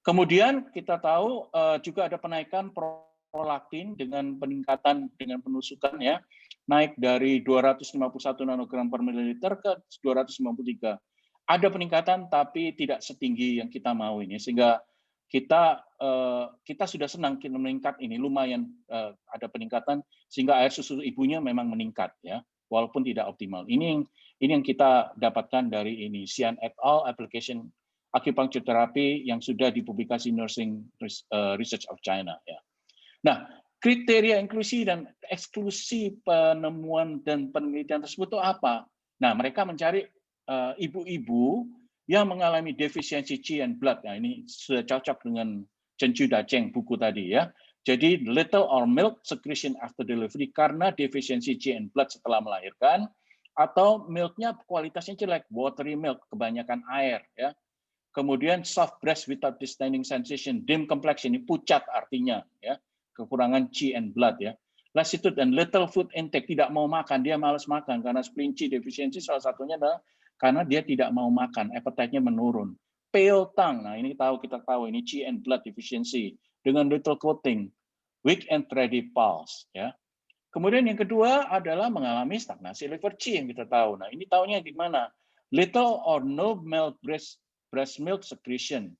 Kemudian kita tahu juga ada penaikan prolaktin dengan peningkatan dengan penusukan ya, naik dari 251 nanogram per mililiter ke 253. Ada peningkatan tapi tidak setinggi yang kita mau ini, sehingga kita sudah senang kita meningkat ini, lumayan ada peningkatan sehingga air susu ibunya memang meningkat ya, walaupun tidak optimal. Ini yang kita dapatkan dari ini Xian et al. Application Acupuncture Therapy yang sudah dipublikasi Nursing Research of China ya. Nah, kriteria inklusi dan eksklusi penemuan dan penelitian tersebut itu apa? Nah, mereka mencari ibu-ibu yang mengalami defisiensi qi and blood. Nah, ini sudah cocok dengan Chen Chu Da Cheng buku tadi ya. Jadi little or milk secretion after delivery karena defisiensi qi and blood setelah melahirkan, atau milknya kualitasnya jelek, watery milk, kebanyakan air ya. Kemudian soft breast without distending sensation, dim complexion, ini pucat artinya ya, kekurangan qi and blood ya. Lassitude dan little food intake, tidak mau makan, dia malas makan karena spleen qi defisiensi, salah satunya adalah karena dia tidak mau makan, appetite-nya menurun. Pale tongue, nah ini kita tahu ini qi and blood deficiency dengan little coating, weak and thready pulse ya. Kemudian yang kedua adalah mengalami stagnasi liver qi yang kita tahu. Nah, ini tahunya di mana? Little or no milk breast milk secretion.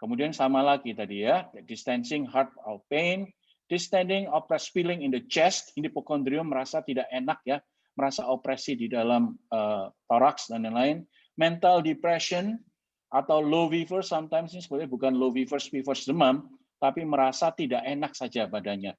Kemudian sama lagi tadi ya, distending heart or pain, distending oppressed feeling in the chest, hipokondrium merasa tidak enak ya, merasa opresi di dalam thorax dan lain-lain, mental depression atau low fever, sometimes ini sebenarnya bukan low fever demam, tapi merasa tidak enak saja badannya.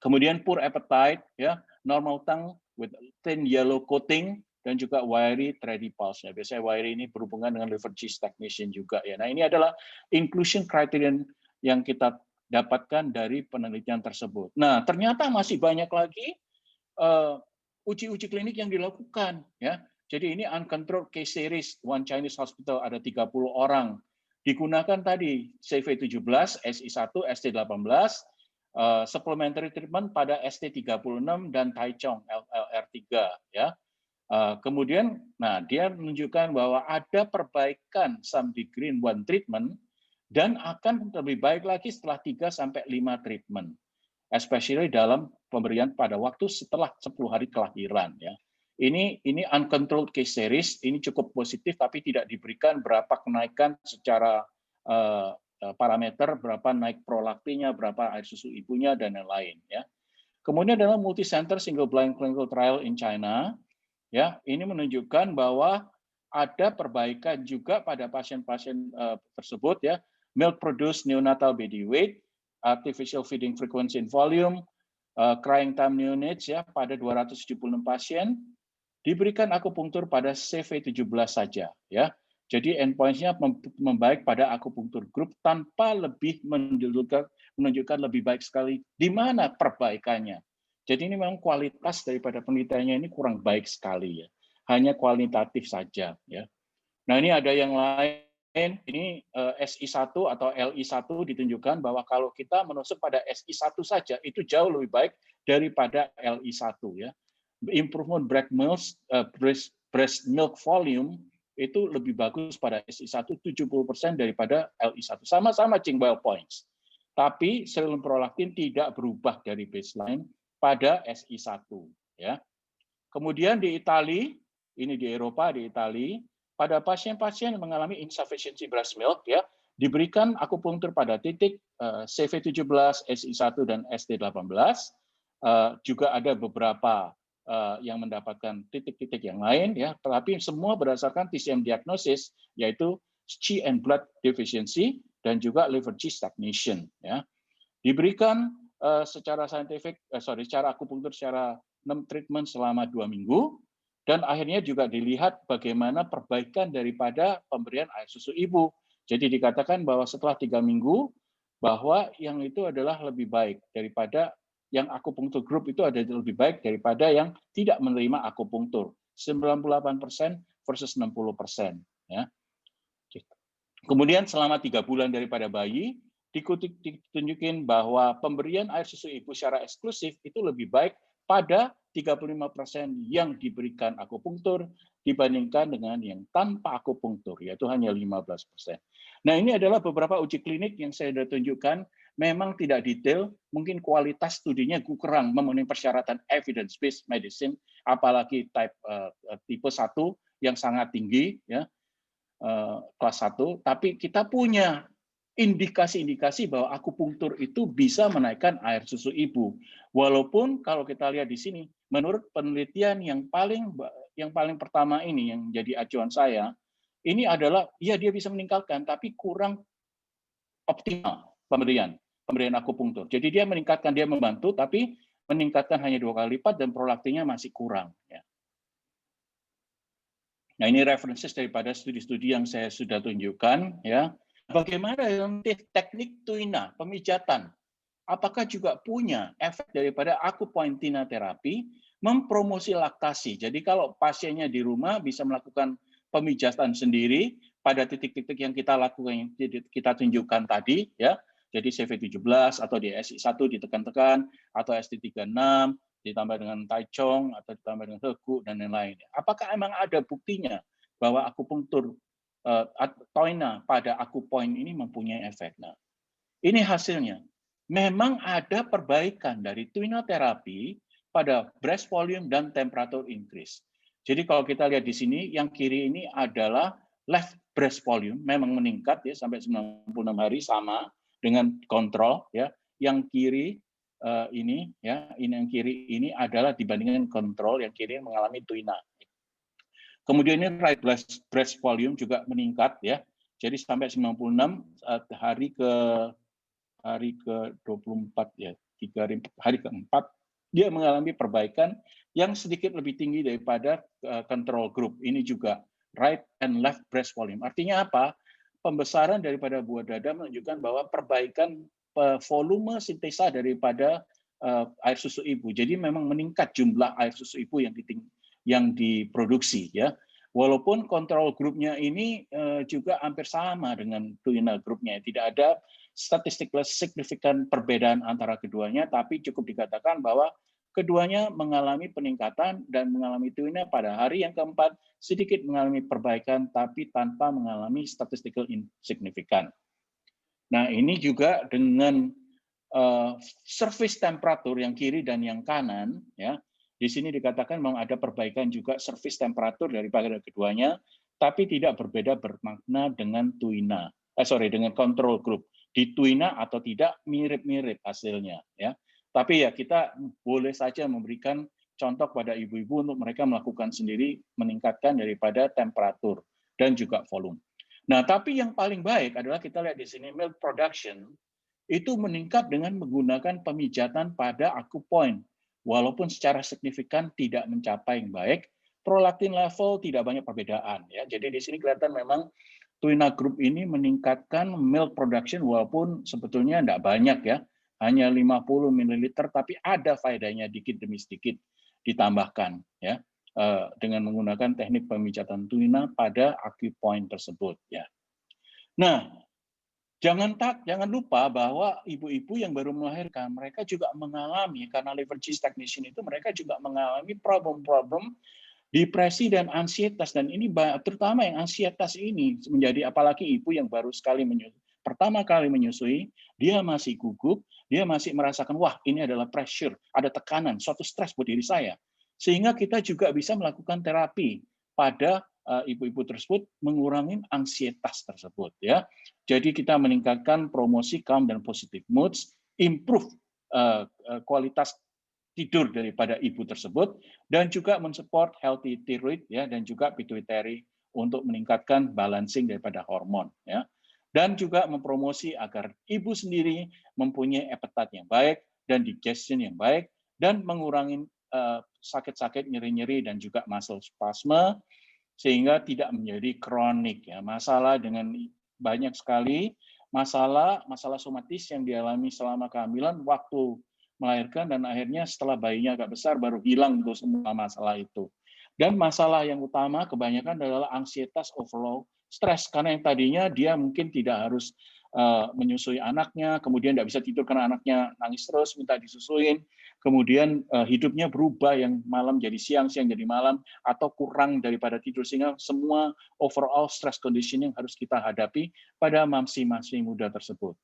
Kemudian poor appetite ya, normal tongue with thin yellow coating, dan juga wiry thready pulse. Ya, biasanya wiry ini berhubungan dengan liver qi stagnation juga ya. Nah, ini adalah inclusion criterion yang kita dapatkan dari penelitian tersebut. Nah, ternyata masih banyak lagi uji-uji klinik yang dilakukan ya. Jadi ini uncontrolled case series, one Chinese hospital ada 30 orang. Digunakan tadi CV17, SI1, ST18, supplementary treatment pada ST36 dan Taichung LR3 ya. Kemudian, nah dia menunjukkan bahwa ada perbaikan some degree in one treatment dan akan lebih baik lagi setelah 3-5 treatment, especially dalam pemberian pada waktu setelah 10 hari kelahiran ya. Ini uncontrolled case series, ini cukup positif tapi tidak diberikan berapa kenaikan secara parameter, berapa naik prolaktinnya, berapa air susu ibunya dan lain-lain ya. Kemudian dalam multi-center single blind clinical trial in China. Ya, ini menunjukkan bahwa ada perbaikan juga pada pasien-pasien tersebut ya. Milk produced neonatal baby weight, artificial feeding frequency and volume, crying time neonates ya pada 276 pasien, diberikan akupunktur pada CV17 saja ya. Jadi endpoint-nya membaik pada akupunktur grup tanpa lebih menunjukkan lebih baik sekali. Di mana perbaikannya? Jadi ini memang kualitas daripada penelitiannya ini kurang baik sekali ya. Hanya kualitatif saja ya. Nah, ini ada yang lain, ini SI1 atau LI1 ditunjukkan bahwa kalau kita menusuk pada SI1 saja itu jauh lebih baik daripada LI1 ya. Improvement breast milk volume itu lebih bagus pada SI1 70% daripada LI1. Sama-sama Ching-Weil points. Tapi serum prolaktin tidak berubah dari baseline pada SI1 ya. Kemudian di Italia, ini di Eropa, di Italia, pada pasien-pasien yang mengalami insufficiency breast milk ya, diberikan akupunktur pada titik CV17, SI1 dan ST18. Juga ada beberapa yang mendapatkan titik-titik yang lain ya, tetapi semua berdasarkan TCM diagnosis yaitu qi and blood deficiency dan juga liver qi stagnation ya. Diberikan secara akupunktur secara 6 treatment selama 2 minggu, dan akhirnya juga dilihat bagaimana perbaikan daripada pemberian air susu ibu. Jadi dikatakan bahwa setelah 3 minggu, bahwa yang itu adalah lebih baik daripada yang akupunktur grup itu ada lebih baik daripada yang tidak menerima akupunktur. 98% versus 60% ya. Kemudian selama 3 bulan daripada bayi, ditunjukin bahwa pemberian air susu ibu secara eksklusif itu lebih baik pada 35% yang diberikan akupunktur dibandingkan dengan yang tanpa akupunktur, yaitu hanya 15%. Nah, ini adalah beberapa uji klinik yang saya sudah tunjukkan, memang tidak detail, mungkin kualitas studinya kurang memenuhi persyaratan evidence-based medicine, apalagi tipe 1 yang sangat tinggi, ya, kelas 1, tapi kita punya indikasi-indikasi bahwa akupunktur itu bisa menaikkan air susu ibu. Walaupun kalau kita lihat di sini, menurut penelitian yang paling pertama ini yang jadi acuan saya, ini adalah ya dia bisa meningkatkan, tapi kurang optimal pemberian akupunktur. Jadi dia meningkatkan, dia membantu, tapi meningkatkan hanya 2 kali lipat dan prolaktinnya masih kurang. Ya. Nah, ini references daripada studi-studi yang saya sudah tunjukkan, ya. Bagaimana dengan teknik tuina, pemijatan? Apakah juga punya efek daripada akupointina terapi mempromosi laktasi? Jadi kalau pasiennya di rumah bisa melakukan pemijatan sendiri pada titik-titik yang kita lakukan, yang kita tunjukkan tadi, ya. Jadi CV17 atau di SI1 ditekan-tekan, atau ST36 ditambah dengan Taichung atau ditambah dengan Heku dan lain-lain. Apakah emang ada buktinya bahwa akupunktur toina pada akupoint ini mempunyai efek? Nah, ini hasilnya. Memang ada perbaikan dari tuina terapi pada breast volume dan temperature increase. Jadi kalau kita lihat di sini, yang kiri ini adalah left breast volume, memang meningkat ya sampai 96 hari sama dengan kontrol ya. Yang kiri ini ya, ini yang kiri ini adalah dibandingkan kontrol, yang kiri mengalami tuina. Kemudian ini right breast volume juga meningkat ya. Jadi sampai 96 hari ke 24 ya, hari keempat dia mengalami perbaikan yang sedikit lebih tinggi daripada control group. Ini juga right and left breast volume. Artinya apa? Pembesaran daripada buah dada menunjukkan bahwa perbaikan volume sintesa daripada air susu ibu. Jadi memang meningkat jumlah air susu ibu yang diproduksi ya. Walaupun kontrol grupnya ini juga hampir sama dengan tuina grupnya, tidak ada statistically signifikan perbedaan antara keduanya, tapi cukup dikatakan bahwa keduanya mengalami peningkatan dan mengalami tuina pada hari yang keempat, sedikit mengalami perbaikan tapi tanpa mengalami statistical insignificant. Nah, ini juga dengan surface temperatur yang kiri dan yang kanan ya. Di sini dikatakan memang ada perbaikan juga surface temperatur daripada keduanya, tapi tidak berbeda bermakna dengan tuina. Dengan control group. Di tuina atau tidak mirip-mirip hasilnya ya. Tapi ya kita boleh saja memberikan contoh pada ibu-ibu untuk mereka melakukan sendiri meningkatkan daripada temperatur dan juga volume. Nah, tapi yang paling baik adalah kita lihat di sini milk production itu meningkat dengan menggunakan pemijatan pada akupoint. Walaupun secara signifikan tidak mencapai yang baik, prolaktin level tidak banyak perbedaan ya. Jadi di sini kelihatan memang tuina group ini meningkatkan milk production walaupun sebetulnya tidak banyak ya, hanya 50 ml, tapi ada faedahnya dikit demi sedikit ditambahkan ya dengan menggunakan teknik pemijatan tuina pada akupoint tersebut ya. Nah, jangan lupa bahwa ibu-ibu yang baru melahirkan, mereka juga mengalami, karena liver cheese technician itu mereka juga mengalami problem-problem depresi dan ansietas. Dan ini terutama yang ansietas ini menjadi, apalagi ibu yang baru pertama kali menyusui, dia masih gugup, dia masih merasakan, wah ini adalah pressure, ada tekanan, suatu stres buat diri saya. Sehingga kita juga bisa melakukan terapi pada ibu-ibu tersebut mengurangi ansietas tersebut ya. Jadi kita meningkatkan promosi calm dan positive moods, improve kualitas tidur daripada ibu tersebut, dan juga mensupport healthy thyroid ya, dan juga pituitary untuk meningkatkan balancing daripada hormon ya. Dan juga mempromosi agar ibu sendiri mempunyai appetite yang baik dan digestion yang baik, dan mengurangi sakit-sakit, nyeri-nyeri dan juga muscle spasme, sehingga tidak menjadi kronik ya. Masalah dengan banyak sekali masalah somatis yang dialami selama kehamilan, waktu melahirkan, dan akhirnya setelah bayinya agak besar baru hilang itu semua masalah itu. Dan masalah yang utama kebanyakan adalah ansietas overload, stres, karena yang tadinya dia mungkin tidak harus menyusui anaknya, kemudian tidak bisa tidur karena anaknya nangis terus, minta disusuin, kemudian hidupnya berubah yang malam jadi siang, siang jadi malam, atau kurang daripada tidur, sehingga semua overall stress condition yang harus kita hadapi pada masing-masing muda tersebut.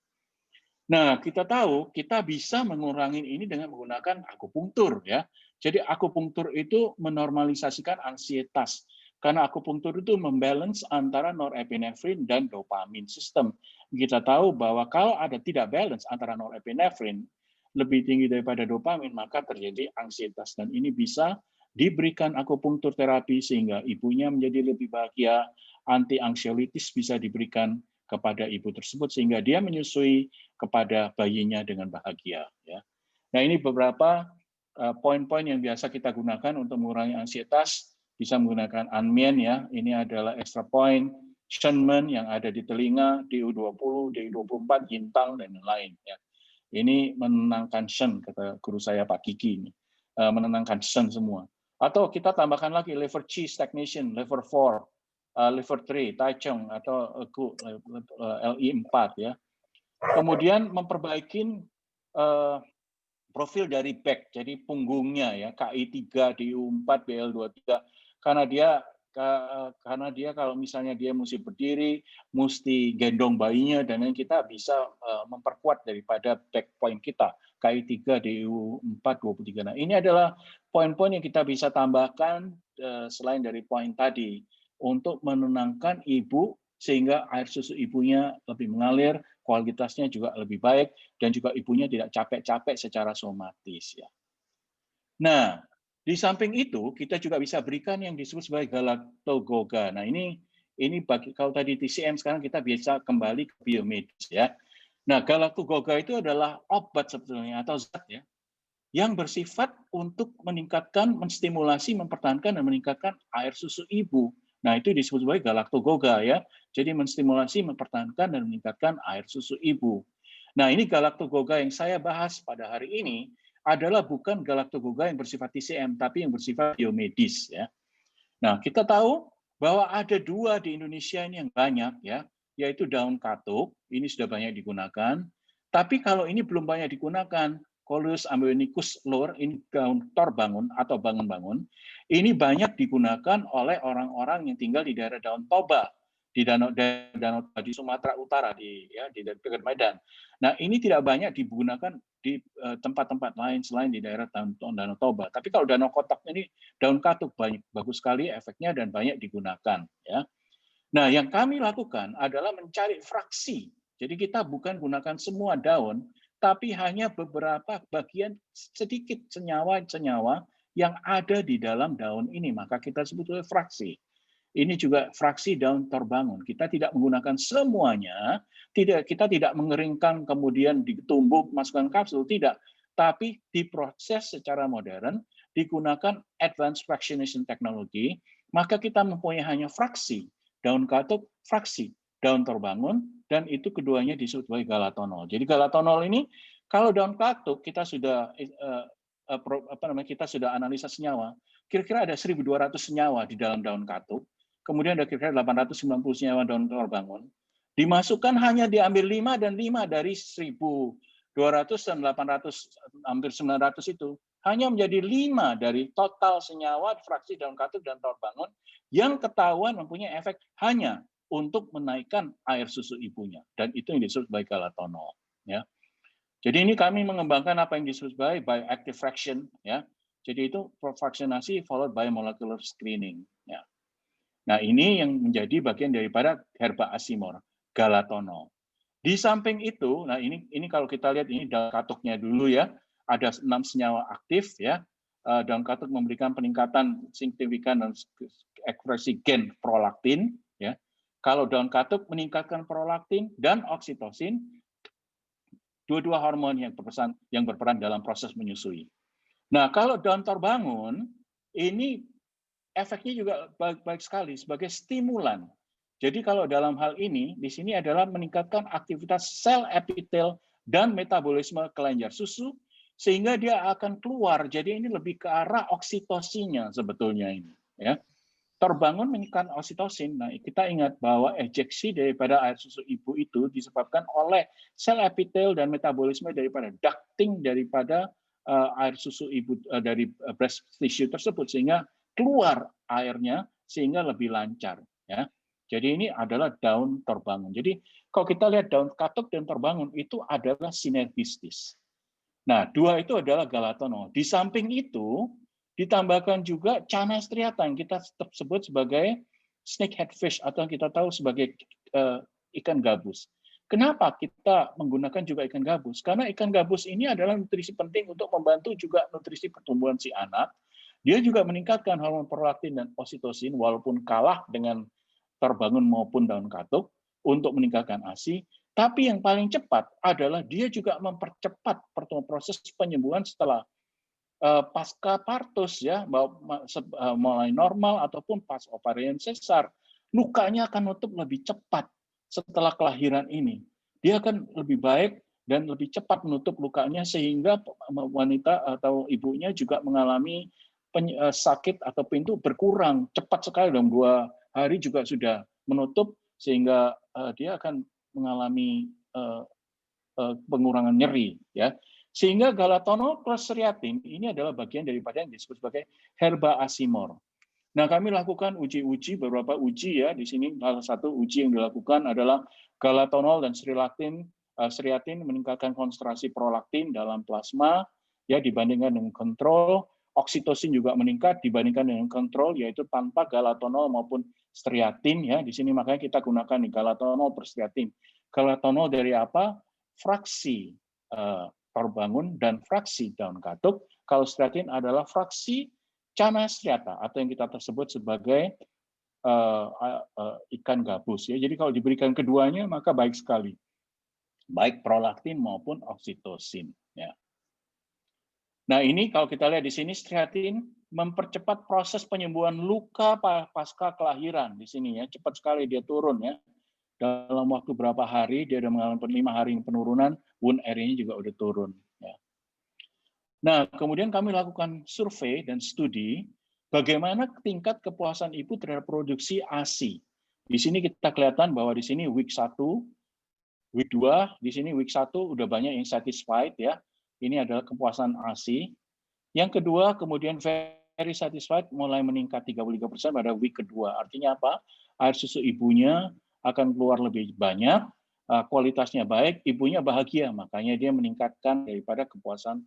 Nah, kita tahu kita bisa mengurangi ini dengan menggunakan akupunktur, ya. Jadi akupunktur itu menormalisasikan ansietas. Karena akupunktur itu membalance antara norepinefrin dan dopamin sistem. Kita tahu bahwa kalau ada tidak balance antara norepinefrin lebih tinggi daripada dopamin, maka terjadi ansietas. Dan ini bisa diberikan akupunktur terapi sehingga ibunya menjadi lebih bahagia, anti-anksiolitis bisa diberikan kepada ibu tersebut sehingga dia menyusui kepada bayinya dengan bahagia. Ya. Nah, ini beberapa poin-poin yang biasa kita gunakan untuk mengurangi ansietas. Bisa menggunakan Anmian, ya. Ini adalah extra point, Shenmen yang ada di telinga, DU20, DU24, Yintang, dan lain-lain. Ya. Ini menenangkan Shen, kata guru saya Pak Kiki ini. Menenangkan Shen semua. Atau kita tambahkan lagi liver qi stagnation, liver 4, liver 3, Taichung, atau LI4. Ya. Kemudian memperbaiki profil dari back, jadi punggungnya, ya, KI3, DU4, BL23, karena dia kalau misalnya dia mesti berdiri, mesti gendong bayinya, dan lain, kita bisa memperkuat daripada back point kita, KI3, DU4, 23. Nah, ini adalah poin-poin yang kita bisa tambahkan selain dari poin tadi, untuk menenangkan ibu, sehingga air susu ibunya lebih mengalir, kualitasnya juga lebih baik, dan juga ibunya tidak capek-capek secara somatis. Ya. Nah, di samping itu, kita juga bisa berikan yang disebut sebagai galactogoga. Nah, ini bagi kalau tadi TCM, sekarang kita bisa kembali ke biomedis. Ya. Nah, galactogoga itu adalah obat sebetulnya, atau zat, ya, yang bersifat untuk meningkatkan, menstimulasi, mempertahankan, dan meningkatkan air susu ibu. Nah, itu disebut sebagai galactogoga, ya. Jadi menstimulasi, mempertahankan, dan meningkatkan air susu ibu. Nah, ini galactogoga yang saya bahas pada hari ini adalah bukan galactogoga yang bersifat TCM, tapi yang bersifat biomedis. Ya. Nah, kita tahu bahwa ada 2 di Indonesia ini yang banyak, ya, yaitu daun katuk, ini sudah banyak digunakan. Tapi kalau ini belum banyak digunakan, Coleus ambionicus lor, ini daun torbangun atau bangun-bangun, ini banyak digunakan oleh orang-orang yang tinggal di daerah Danau Toba, di di Sumatera Utara, di dekat Medan. Nah, ini tidak banyak digunakan di tempat-tempat lain selain di daerah Danau Toba. Tapi kalau Danau Kotak ini daun katuk banyak, bagus sekali efeknya dan banyak digunakan. Ya. Nah, yang kami lakukan adalah mencari fraksi. Jadi kita bukan gunakan semua daun, tapi hanya beberapa bagian sedikit senyawa-senyawa yang ada di dalam daun ini. Maka kita sebut sebagai fraksi. Ini juga fraksi daun torbangun. Kita tidak menggunakan semuanya, kita tidak mengeringkan kemudian ditumbuk, masukkan kapsul, tidak. Tapi diproses secara modern, digunakan advanced fractionation technology, maka kita mempunyai hanya fraksi daun katuk, fraksi daun torbangun, dan itu keduanya disebut sebagai galatonol. Jadi galatonol ini, kalau daun katuk kita sudah kita sudah analisa senyawa, kira-kira ada 1.200 senyawa di dalam daun katuk. Kemudian ada kira-kira 890 senyawa daun torbangun. Dimasukkan hanya diambil 5 dan 5 dari 1.200 dan 800, hampir 900 itu. Hanya menjadi 5 dari total senyawa fraksi daun katuk dan torbangun yang ketahuan mempunyai efek hanya untuk menaikkan air susu ibunya. Dan itu yang disebut sebagai galatonol. Ya. Jadi ini kami mengembangkan apa yang disebut sebagai bioactive fraction. Ya. Jadi itu fraksionasi followed by molecular screening. Ya. Nah, ini yang menjadi bagian daripada herba asimor, galatonol. Di samping itu, nah ini kalau kita lihat ini daun katuknya dulu, ya, ada 6 senyawa aktif, ya. Daun katuk memberikan peningkatan signifikan dan ekspresi gen prolaktin, ya. Kalau daun katuk meningkatkan prolaktin dan oksitosin, dua-dua hormon yang berperan dalam proses menyusui. Nah, kalau daun torbangun ini efeknya juga baik sekali sebagai stimulan. Jadi kalau dalam hal ini, di sini adalah meningkatkan aktivitas sel epitel dan metabolisme kelenjar susu, sehingga dia akan keluar. Jadi ini lebih ke arah oksitosinnya sebetulnya ini. Ya. terbangun meningkatkan oksitosin. Nah, kita ingat bahwa ejeksi daripada air susu ibu itu disebabkan oleh sel epitel dan metabolisme daripada ducting daripada air susu ibu dari breast tissue tersebut, sehingga keluar airnya sehingga lebih lancar. Ya. Jadi ini adalah daun terbangun. Jadi kalau kita lihat daun katuk dan terbangun itu adalah sinergistis. Nah, dua itu adalah galatonol. Di samping itu, ditambahkan juga Channa striata yang kita sebut sebagai snakehead fish atau yang kita tahu sebagai ikan gabus. Kenapa kita menggunakan juga ikan gabus? Karena ikan gabus ini adalah nutrisi penting untuk membantu juga nutrisi pertumbuhan si anak. Dia juga meningkatkan hormon prolaktin dan oksitosin walaupun kalah dengan terbangun maupun daun katuk untuk meningkatkan ASI. Tapi yang paling cepat adalah dia juga mempercepat proses penyembuhan setelah pasca partus, ya, mulai normal ataupun pas ovarian sesar. Lukanya akan nutup lebih cepat setelah kelahiran ini. Dia akan lebih baik dan lebih cepat menutup lukanya sehingga wanita atau ibunya juga mengalami sakit atau pintu berkurang cepat sekali, dalam 2 hari juga sudah menutup sehingga dia akan mengalami pengurangan nyeri, ya. Sehingga galatonol plus seriatin ini adalah bagian daripada yang disebut sebagai herba asimor. Nah, kami lakukan uji-uji, beberapa uji ya di sini. Salah satu uji yang dilakukan adalah galatonol dan seriatin meningkatkan konsentrasi prolaktin dalam plasma ya dibandingkan dengan kontrol. Oksitosin juga meningkat dibandingkan dengan kontrol, yaitu tanpa galatonol maupun striatin ya. Di sini makanya kita gunakan nih galatonol per striatin. Galatonol dari apa? Fraksi terbangun dan fraksi daun katuk. Kalau striatin adalah fraksi Channa striata atau yang kita tersebut sebagai ikan gabus ya. Jadi kalau diberikan keduanya maka baik sekali, baik prolaktin maupun oksitosin ya. Nah, ini kalau kita lihat di sini striatin mempercepat proses penyembuhan luka pasca kelahiran di sini ya. Cepat sekali dia turun ya. Dalam waktu berapa hari dia sudah mengalami 5 hari penurunan, wound area-nya juga udah turun ya. Nah, kemudian kami lakukan survei dan studi bagaimana tingkat kepuasan ibu terhadap produksi ASI. Di sini kita kelihatan bahwa di sini week 1, week 2, di sini week 1 udah banyak yang satisfied ya. Ini adalah kepuasan ASI. Yang kedua, kemudian very satisfied mulai meningkat 33% pada week kedua. Artinya apa? Air susu ibunya akan keluar lebih banyak, kualitasnya baik, ibunya bahagia, makanya dia meningkatkan daripada kepuasan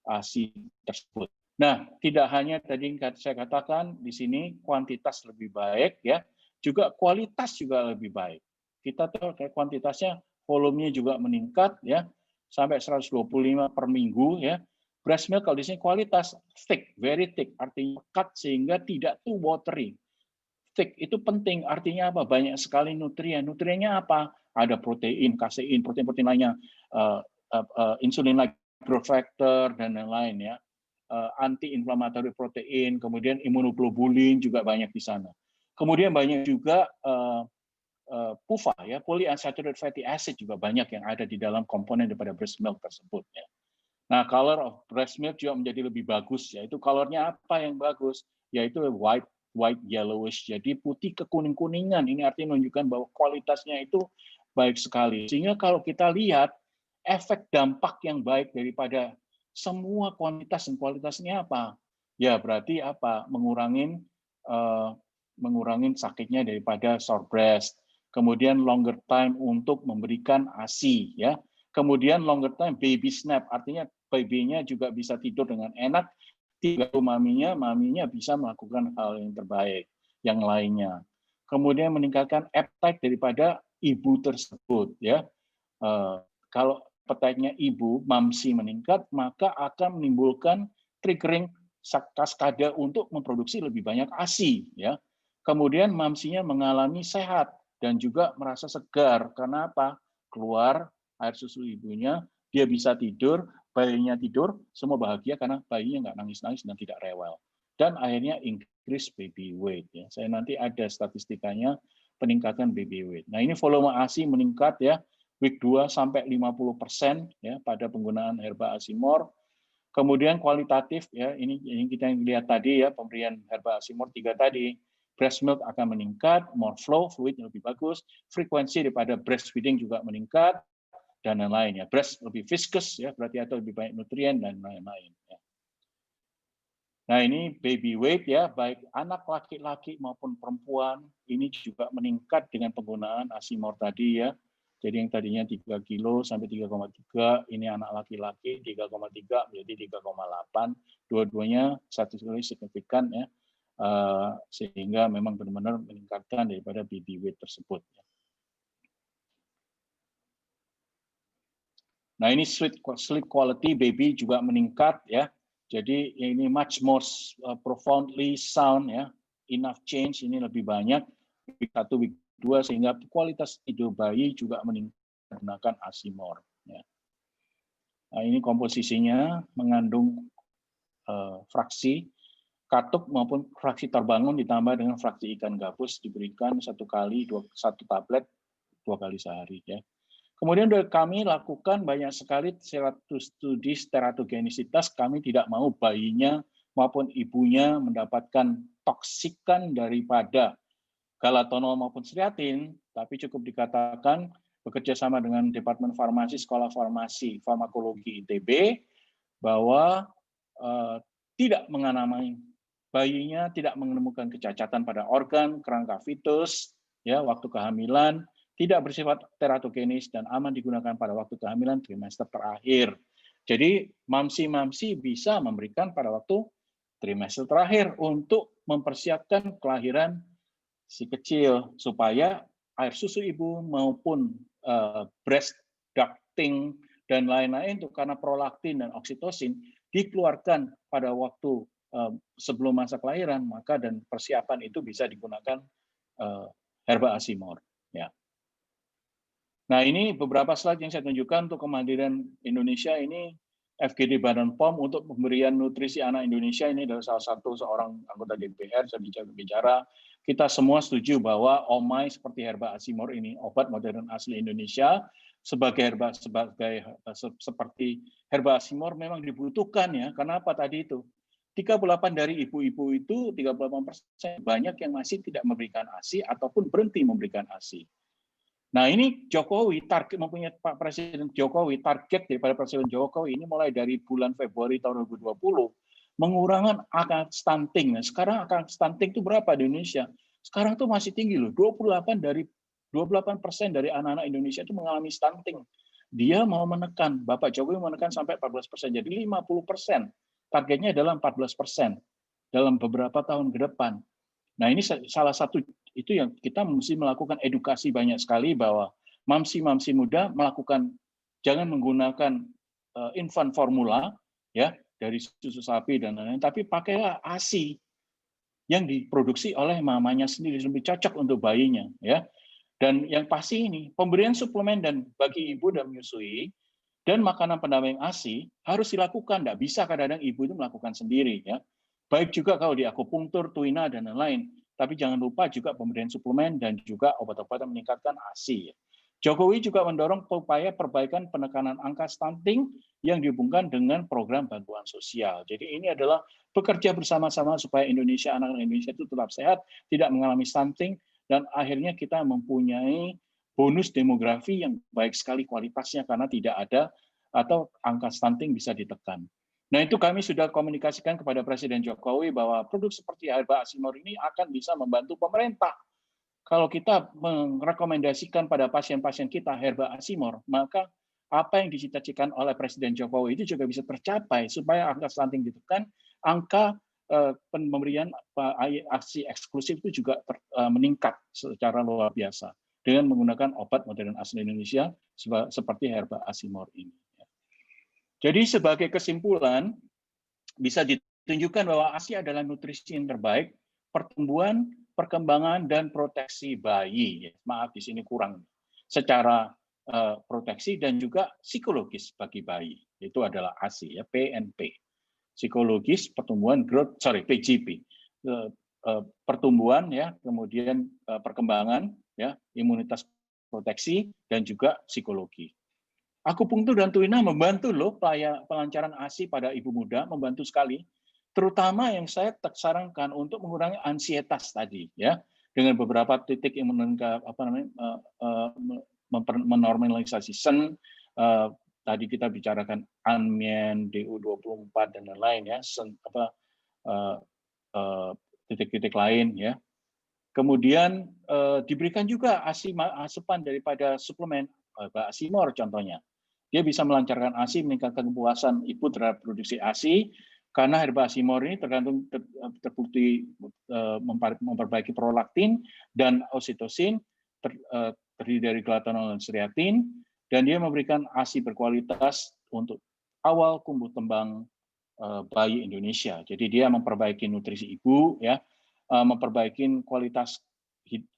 ASI tersebut. Nah, tidak hanya tadi saya katakan di sini kuantitas lebih baik ya, juga kualitas juga lebih baik. Kita tahu kayak kuantitasnya, volumenya juga meningkat ya, sampai 125 per minggu ya. Breast milk kalau di sini kualitas thick, very thick, artinya pekat sehingga tidak too watery. Thick itu penting, artinya apa? Banyak sekali nutrien. Nutriennya apa? Ada protein, kasein, protein-protein lainnya, insulin like growth factor dan lain-lain ya, anti-inflammatory protein, kemudian imunoglobulin juga banyak di sana. Kemudian banyak juga PUFA ya, polyunsaturated fatty acid juga banyak yang ada di dalam komponen daripada breast milk tersebut ya. Nah, color of breast milk juga menjadi lebih bagus, yaitu colornya apa yang bagus? Yaitu white yellowish, jadi putih kekuning-kuningan. Ini artinya menunjukkan bahwa kualitasnya itu baik sekali. Sehingga kalau kita lihat efek dampak yang baik daripada semua kuantitas dan kualitasnya apa? Ya berarti apa? Mengurangin sakitnya daripada sore breast. Kemudian longer time untuk memberikan ASI ya. Kemudian longer time baby snap, artinya babynya juga bisa tidur dengan enak. Tidak maminya bisa melakukan hal yang terbaik yang lainnya. Kemudian meningkatkan appetite daripada ibu tersebut ya. Kalau appetite-nya ibu, mamsi meningkat, maka akan menimbulkan triggering kaskade untuk memproduksi lebih banyak ASI ya. Kemudian mamsinya mengalami sehat dan juga merasa segar. Karena apa? Keluar air susu ibunya, dia bisa tidur, bayinya tidur, semua bahagia karena bayinya nggak nangis-nangis dan tidak rewel. Dan akhirnya increase baby weight ya. Saya nanti ada statistikanya peningkatan baby weight. Nah, ini volume ASI meningkat ya. Week 2 sampai 50% ya pada penggunaan herba asimor. Kemudian kualitatif ya, ini kita lihat tadi ya, pemberian herba asimor 3 tadi. breast milk akan meningkat, more flow, fluid lebih bagus, frekuensi daripada breastfeeding juga meningkat, dan lain-lain ya. Breast lebih viscous ya, berarti atau lebih banyak nutrien dan lain-lain. Ya. Nah ini baby weight ya, baik anak laki-laki maupun perempuan, ini juga meningkat dengan penggunaan Asimor tadi ya. Jadi yang tadinya 3 kilo sampai 3,3, ini anak laki-laki 3,3 menjadi 3,8, dua-duanya statistikally signifikan ya, sehingga memang benar-benar meningkatkan daripada baby weight tersebut. Nah ini sleep quality baby juga meningkat ya. Jadi ini much more profoundly sound ya, enough change ini lebih banyak week 1, week 2 sehingga kualitas tidur bayi juga meningkat menggunakan Asimor. Ya. Nah ini komposisinya mengandung fraksi katup maupun fraksi terbangun ditambah dengan fraksi ikan gabus diberikan 1 tablet 2 kali sehari ya. Kemudian kami lakukan banyak sekali studi teratogenisitas. Kami tidak mau bayinya maupun ibunya mendapatkan toksikan daripada galatonol maupun stearin, tapi cukup dikatakan bekerja sama dengan Departemen Farmasi, Sekolah Farmasi, Farmakologi ITB, bahwa tidak mengalami bayinya tidak menemukan kecacatan pada organ, kerangka fetus, ya waktu kehamilan, tidak bersifat teratogenis dan aman digunakan pada waktu kehamilan trimester terakhir. Jadi mamsi-mamsi bisa memberikan pada waktu trimester terakhir untuk mempersiapkan kelahiran si kecil supaya air susu ibu maupun breast ducting dan lain-lain itu karena prolaktin dan oksitosin dikeluarkan pada waktu sebelum masa kelahiran, maka dan persiapan itu bisa digunakan herba Asimor. Ya. Nah ini beberapa slide yang saya tunjukkan untuk kemandirian Indonesia ini FGD Badan POM untuk pemberian nutrisi anak Indonesia ini adalah salah satu seorang anggota DPR saya bicara. Kita semua setuju bahwa OMAI seperti herba Asimor ini obat modern asli Indonesia seperti herba Asimor memang dibutuhkan ya. Kenapa tadi itu? 38 dari ibu-ibu itu 38% banyak yang masih tidak memberikan ASI ataupun berhenti memberikan ASI. Nah ini Jokowi target mempunyai Pak Presiden Jokowi target daripada Presiden Jokowi ini mulai dari bulan Februari tahun 2020 mengurangkan angka stunting. Nah, sekarang angka stunting itu berapa di Indonesia? Sekarang tuh masih tinggi loh. 28% dari anak-anak Indonesia itu mengalami stunting. Dia mau menekan, Bapak Jokowi menekan sampai 14%. Jadi 50%. Targetnya adalah 14% dalam beberapa tahun ke depan. Nah ini salah satu itu yang kita mesti melakukan edukasi banyak sekali bahwa mamsi-mamsi muda melakukan jangan menggunakan infant formula ya dari susu sapi dan lain-lain, tapi pakailah ASI yang diproduksi oleh mamanya sendiri lebih cocok untuk bayinya ya. Dan yang pasti ini pemberian suplemen dan bagi ibu dan menyusui dan makanan pendamping ASI harus dilakukan, tidak bisa kadang-kadang ibu itu melakukan sendiri ya. Baik juga kalau di akupunktur, tuina dan lain-lain. Tapi jangan lupa juga pemberian suplemen dan juga obat-obatan meningkatkan ASI. Jokowi juga mendorong upaya perbaikan penekanan angka stunting yang dihubungkan dengan program bantuan sosial. Jadi ini adalah bekerja bersama-sama supaya Indonesia, anak-anak Indonesia itu tetap sehat, tidak mengalami stunting, dan akhirnya kita mempunyai bonus demografi yang baik sekali kualitasnya karena tidak ada atau angka stunting bisa ditekan. Nah itu kami sudah komunikasikan kepada Presiden Jokowi bahwa produk seperti herba Asimor ini akan bisa membantu pemerintah. Kalau kita merekomendasikan pada pasien-pasien kita herba Asimor, maka apa yang dicita-citakan oleh Presiden Jokowi itu juga bisa tercapai supaya angka stunting ditekan, angka pemberian ASI eksklusif itu juga meningkat secara luar biasa dengan menggunakan obat modern asli Indonesia seperti herba Asimor ini. Jadi sebagai kesimpulan, bisa ditunjukkan bahwa ASI adalah nutrisi yang terbaik, pertumbuhan, perkembangan, dan proteksi bayi. Maaf, di sini kurang. Secara proteksi dan juga psikologis bagi bayi. Itu adalah ASI, ya, PNP. Psikologis, pertumbuhan, growth, PGP. Pertumbuhan, ya, kemudian perkembangan, ya, imunitas proteksi, dan juga psikologi. Akupunktur dan tuina membantu loh pelancaran ASI pada ibu muda, membantu sekali. terutama yang saya sarankan untuk mengurangi ansietas tadi, ya, dengan beberapa titik yang menormalisasi sen. Tadi kita bicarakan Anmen, DU24 dan lain-lain, ya, titik-titik lain, ya. Kemudian diberikan juga asupan daripada suplemen Asimor contohnya. Dia bisa melancarkan ASI, meningkatkan kepuasan ibu terhadap produksi ASI, karena herba Asimor ini terbukti memperbaiki prolaktin dan oksitosin, terdiri dari glutathione dan stearin, dan dia memberikan ASI berkualitas untuk awal tumbuh kembang bayi Indonesia. Jadi dia memperbaiki nutrisi ibu, ya, memperbaiki kualitas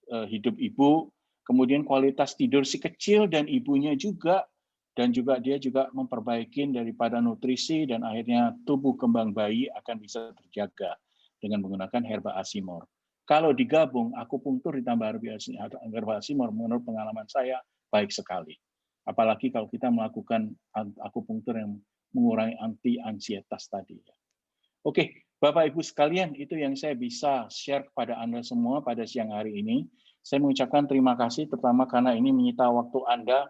hidup ibu, kemudian kualitas tidur si kecil dan ibunya juga, dan juga dia juga memperbaiki daripada nutrisi, dan akhirnya tubuh kembang bayi akan bisa terjaga dengan menggunakan herba Asimor. Kalau digabung akupunktur ditambah herba Asimor, menurut pengalaman saya baik sekali. Apalagi kalau kita melakukan akupunktur yang mengurangi ansietas tadi. Oke, Bapak Ibu sekalian, itu yang saya bisa share kepada Anda semua pada siang hari ini. Saya mengucapkan terima kasih pertama karena ini menyita waktu Anda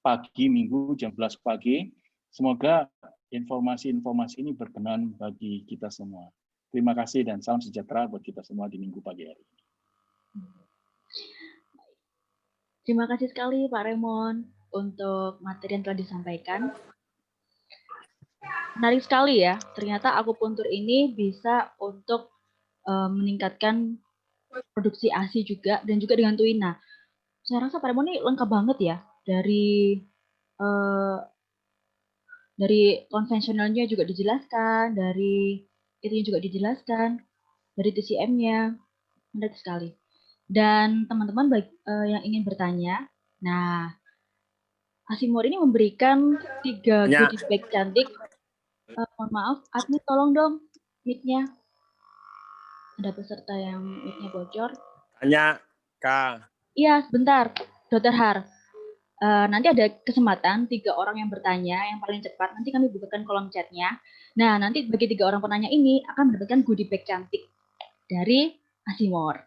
pagi Minggu jam 11 pagi. Semoga informasi-informasi ini berkenan bagi kita semua. Terima kasih dan salam sejahtera buat kita semua di Minggu pagi hari ini. Terima kasih sekali Pak Raymond untuk materi yang telah disampaikan. Menarik sekali ya, ternyata akupuntur ini bisa untuk meningkatkan produksi ASI juga, dan juga dengan TUI. Nah, saya rasa Pak Raymond ini lengkap banget ya, dari konvensionalnya juga dijelaskan, dari itunya juga dijelaskan, dari TCM-nya, menarik sekali. Dan teman-teman yang ingin bertanya, nah, Asimor ini memberikan 3 goodie bag cantik. Mohon maaf, admin tolong dong mic-nya. Ada peserta yang mic-nya bocor. Tanya, Kak. Iya, sebentar, Dr. Har. Nanti ada kesempatan 3 orang yang bertanya, yang paling cepat. Nanti kami bukakan kolom chat-nya. Nah, nanti bagi 3 orang penanya ini akan mendapatkan goodie bag cantik dari Asimor.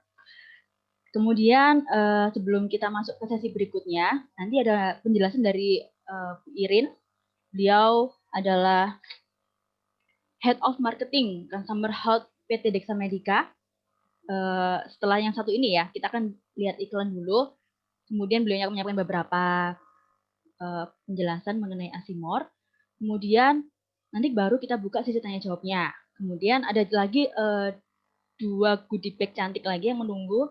Kemudian sebelum kita masuk ke sesi berikutnya, nanti ada penjelasan dari Bu Irin. Beliau adalah Head of Marketing Consumer Health PT Dexa Medica. Setelah yang satu ini ya, kita akan lihat iklan dulu. Kemudian beliau akan menyampaikan beberapa penjelasan mengenai Asimor. Kemudian nanti baru kita buka sesi tanya jawabnya. Kemudian ada lagi 2 goodie bag cantik lagi yang menunggu.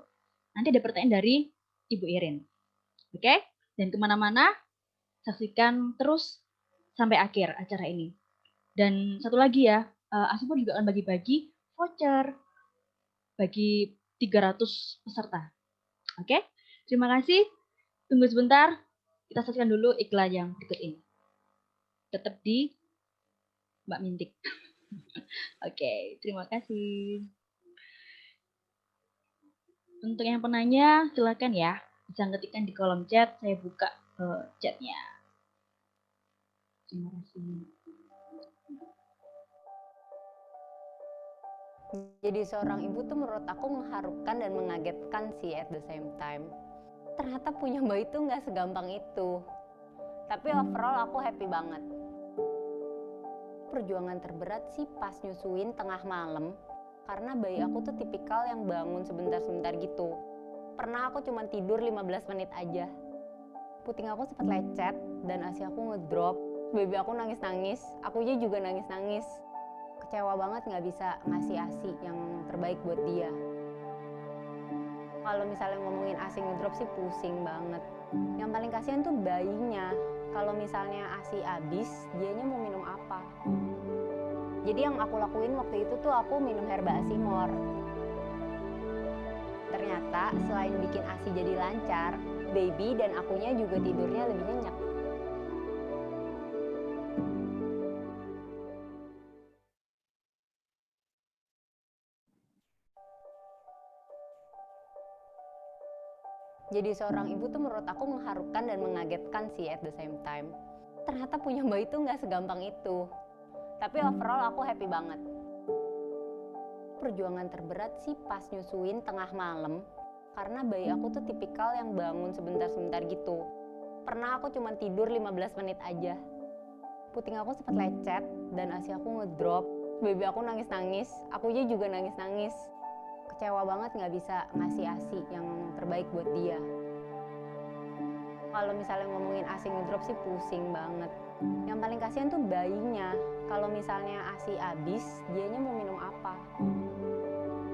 Nanti ada pertanyaan dari Ibu Irin. Oke? Dan kemana-mana, saksikan terus sampai akhir acara ini. Dan satu lagi ya, Asimor juga akan bagi-bagi voucher bagi 300 peserta. Oke? Terima kasih. Tunggu sebentar. Kita saksikan dulu iklan yang berikut ini. Tetap di Mbak Mintik. Oke, terima kasih. Untuk yang penanya, silakan ya. Bisa ketikkan di kolom chat, saya buka chatnya. Terima kasih. Jadi seorang ibu tuh menurut aku mengharukan dan mengagetkan sih at the same time. Ternyata punya bayi tuh nggak segampang itu. Tapi overall aku happy banget. Perjuangan terberat sih pas nyusuin tengah malam. Karena bayi aku tuh tipikal yang bangun sebentar-sebentar gitu. Pernah aku cuma tidur 15 menit aja. Puting aku sempat lecet dan ASI aku ngedrop. Baby aku nangis-nangis, akunya juga nangis-nangis. Kecewa banget nggak bisa ngasih ASI yang terbaik buat dia. Kalau misalnya ngomongin ASI ngedrop sih pusing banget. Yang paling kasihan tuh bayinya. Kalau misalnya ASI habis, dianya mau minum apa? Jadi yang aku lakuin waktu itu tuh aku minum herba Asimor. Ternyata selain bikin ASI jadi lancar, baby dan akunya juga tidurnya lebih nyenyak. Jadi seorang ibu tuh menurut aku mengharukan dan mengagetkan sih at the same time. Ternyata punya bayi tuh nggak segampang itu. Tapi overall aku happy banget. Perjuangan terberat sih pas nyusuin tengah malam, karena bayi aku tuh tipikal yang bangun sebentar-sebentar gitu. Pernah aku cuma tidur 15 menit aja. Puting aku sempat lecet dan ASI aku ngedrop. Baby aku nangis-nangis, akunya juga nangis-nangis. Kecewa banget nggak bisa ngasih ASI yang terbaik buat dia. Kalau misalnya ngomongin ASI ngedrop sih pusing banget. Yang paling kasihan tuh bayinya. Kalau misalnya ASI habis, dianya mau minum apa?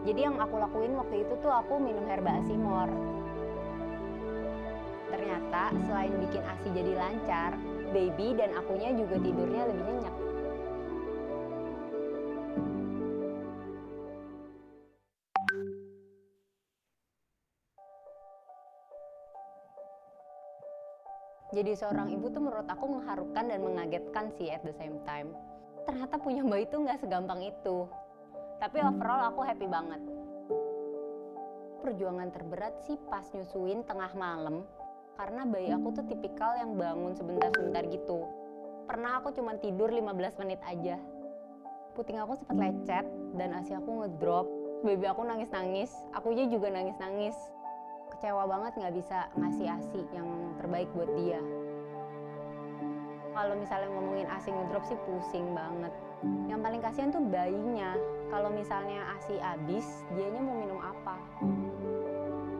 Jadi yang aku lakuin waktu itu tuh aku minum herba Asimor. Ternyata selain bikin ASI jadi lancar, baby dan akunya juga tidurnya lebih nyenyak. Jadi seorang ibu tuh menurut aku mengharukan dan mengagetkan sih at the same time. Ternyata punya bayi tuh nggak segampang itu. Tapi overall aku happy banget. Perjuangan terberat sih pas nyusuin tengah malam, karena bayi aku tuh tipikal yang bangun sebentar-sebentar gitu. Pernah aku cuma tidur 15 menit aja. Puting aku sempat lecet dan ASI aku ngedrop. Baby aku nangis-nangis, akunya juga nangis-nangis. Kecewa banget nggak bisa ngasih ASI yang terbaik buat dia. Kalau misalnya ngomongin ASI ngedrop sih pusing banget. Yang paling kasihan tuh bayinya. Kalau misalnya ASI habis, dianya mau minum apa?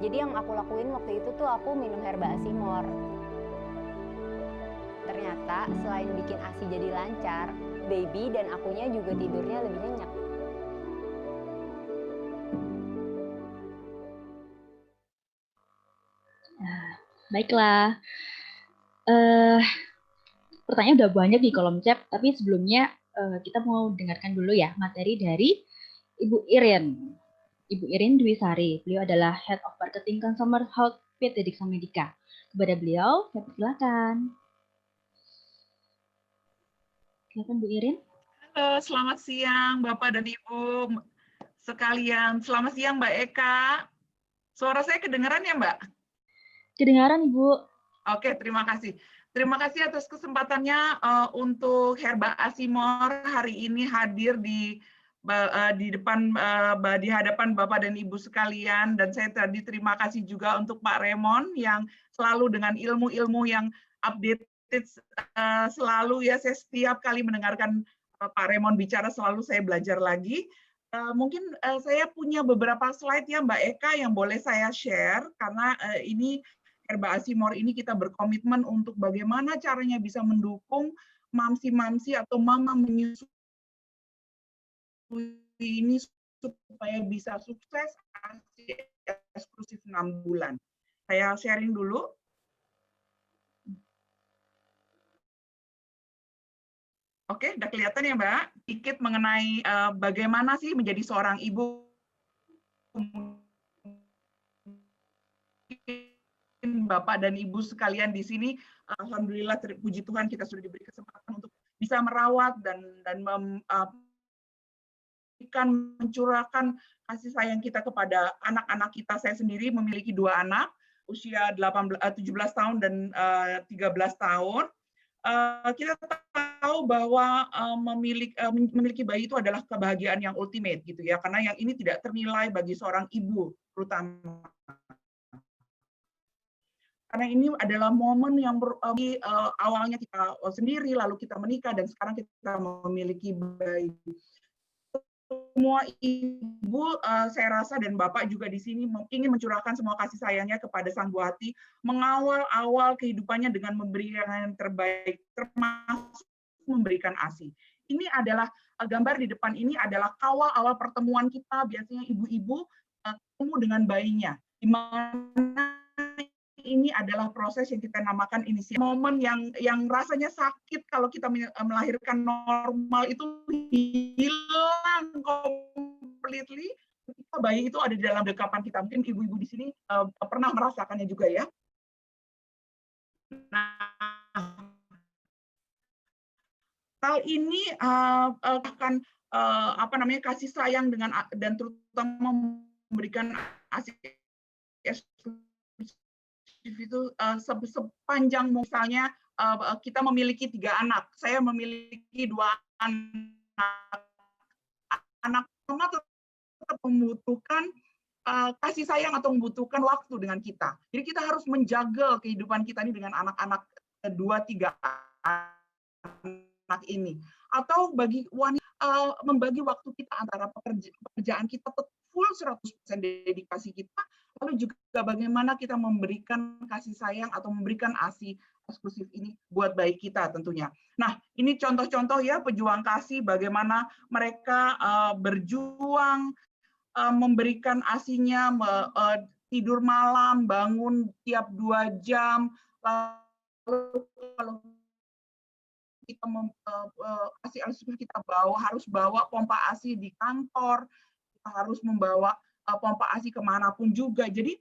Jadi yang aku lakuin waktu itu tuh aku minum herba Asimor. Ternyata selain bikin ASI jadi lancar, baby dan akunya juga tidurnya lebih nyenyak. Baiklah, pertanyaan udah banyak di kolom chat, tapi sebelumnya kita mau dengarkan dulu ya materi dari Ibu Irin. Ibu Irin Dwi Sari, beliau adalah Head of Marketing Consumer Health PT Diksa Medika. Kepada beliau, saya persilakan. Silakan Bu Irin. Halo, selamat siang Bapak dan Ibu sekalian. Selamat siang Mbak Eka. Suara saya kedengaran ya Mbak? Kedengaran Ibu. Oke, terima kasih. Terima kasih atas kesempatannya untuk Herba Asimor hari ini hadir di hadapan Bapak dan Ibu sekalian, dan saya tadi terima kasih juga untuk Pak Remon yang selalu dengan ilmu-ilmu yang updated selalu ya. Saya setiap kali mendengarkan Pak Remon bicara selalu saya belajar lagi. Mungkin saya punya beberapa slide ya Mbak Eka yang boleh saya share, karena ini Herba Asimor ini kita berkomitmen untuk bagaimana caranya bisa mendukung mamsi-mamsi atau mama menyusui ini supaya bisa sukses ASI eksklusif 6 bulan. Saya sharing dulu. Oke, udah kelihatan ya Mbak? Sedikit mengenai bagaimana sih menjadi seorang ibu. Bapak dan Ibu sekalian di sini, alhamdulillah puji Tuhan kita sudah diberi kesempatan untuk bisa merawat dan mencurahkan kasih sayang kita kepada anak-anak kita. Saya sendiri memiliki 2 anak, usia 17 tahun dan 13 tahun. Kita tahu bahwa memiliki bayi itu adalah kebahagiaan yang ultimate gitu ya, karena yang ini tidak ternilai bagi seorang ibu terutama. Karena ini adalah momen yang awalnya kita sendiri, lalu kita menikah, dan sekarang kita memiliki bayi. Semua ibu, saya rasa, dan Bapak juga di sini ingin mencurahkan semua kasih sayangnya kepada sang buah hati, mengawal awal kehidupannya dengan memberikan yang terbaik, termasuk memberikan ASI. Ini adalah gambar di depan ini adalah kawal awal pertemuan kita, biasanya ibu-ibu ketemu dengan bayinya, di mana ini adalah proses yang kita namakan inisiasi. Momen yang rasanya sakit kalau kita melahirkan normal itu hilang completely ketika bayi itu ada di dalam dekapan kita. Mungkin ibu-ibu di sini pernah merasakannya juga ya. Nah, hal ini akan kasih sayang dan terutama memberikan ASI itu sepanjang misalnya kita memiliki 3 anak. Saya memiliki 2 anak. Anak pertama tetap membutuhkan kasih sayang atau membutuhkan waktu dengan kita. Jadi kita harus menjaga kehidupan kita ini dengan anak-anak 2-3 anak ini. Atau bagi wanita membagi waktu kita antara pekerjaan kita full 100% dedikasi kita, lalu juga bagaimana kita memberikan kasih sayang atau memberikan ASI eksklusif ini buat bayi kita tentunya. Nah, ini contoh-contoh ya pejuang kasih, bagaimana mereka berjuang memberikan ASI-nya, tidur malam, bangun tiap 2 jam, lalu kalau kita ASI eksklusif kita harus bawa pompa ASI di kantor, kita harus membawa pompa ASI kemanapun juga. Jadi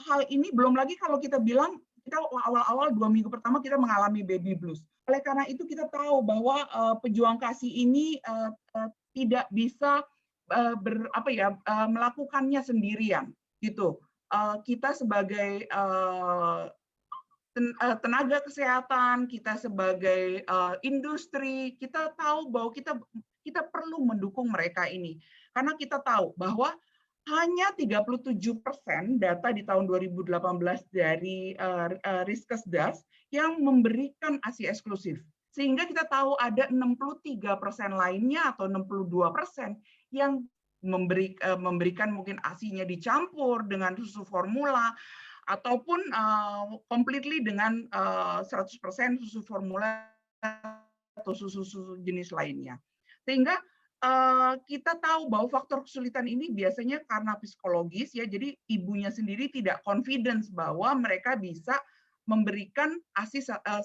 hal ini belum lagi kalau kita bilang kita awal-awal 2 minggu pertama kita mengalami baby blues. Oleh karena itu kita tahu bahwa pejuang kasih ini tidak bisa melakukannya sendirian gitu. Kita sebagai tenaga kesehatan, kita sebagai industri, kita tahu bahwa kita perlu mendukung mereka ini. Karena kita tahu bahwa hanya 37% data di tahun 2018 dari Riskesdas yang memberikan ASI eksklusif. Sehingga kita tahu ada 63% lainnya atau 62% yang memberikan mungkin ASI-nya dicampur dengan susu formula, ataupun completely dengan 100% susu formula atau susu jenis lainnya. Sehingga kita tahu bahwa faktor kesulitan ini biasanya karena psikologis ya, jadi ibunya sendiri tidak confidence bahwa mereka bisa memberikan ASI 100%,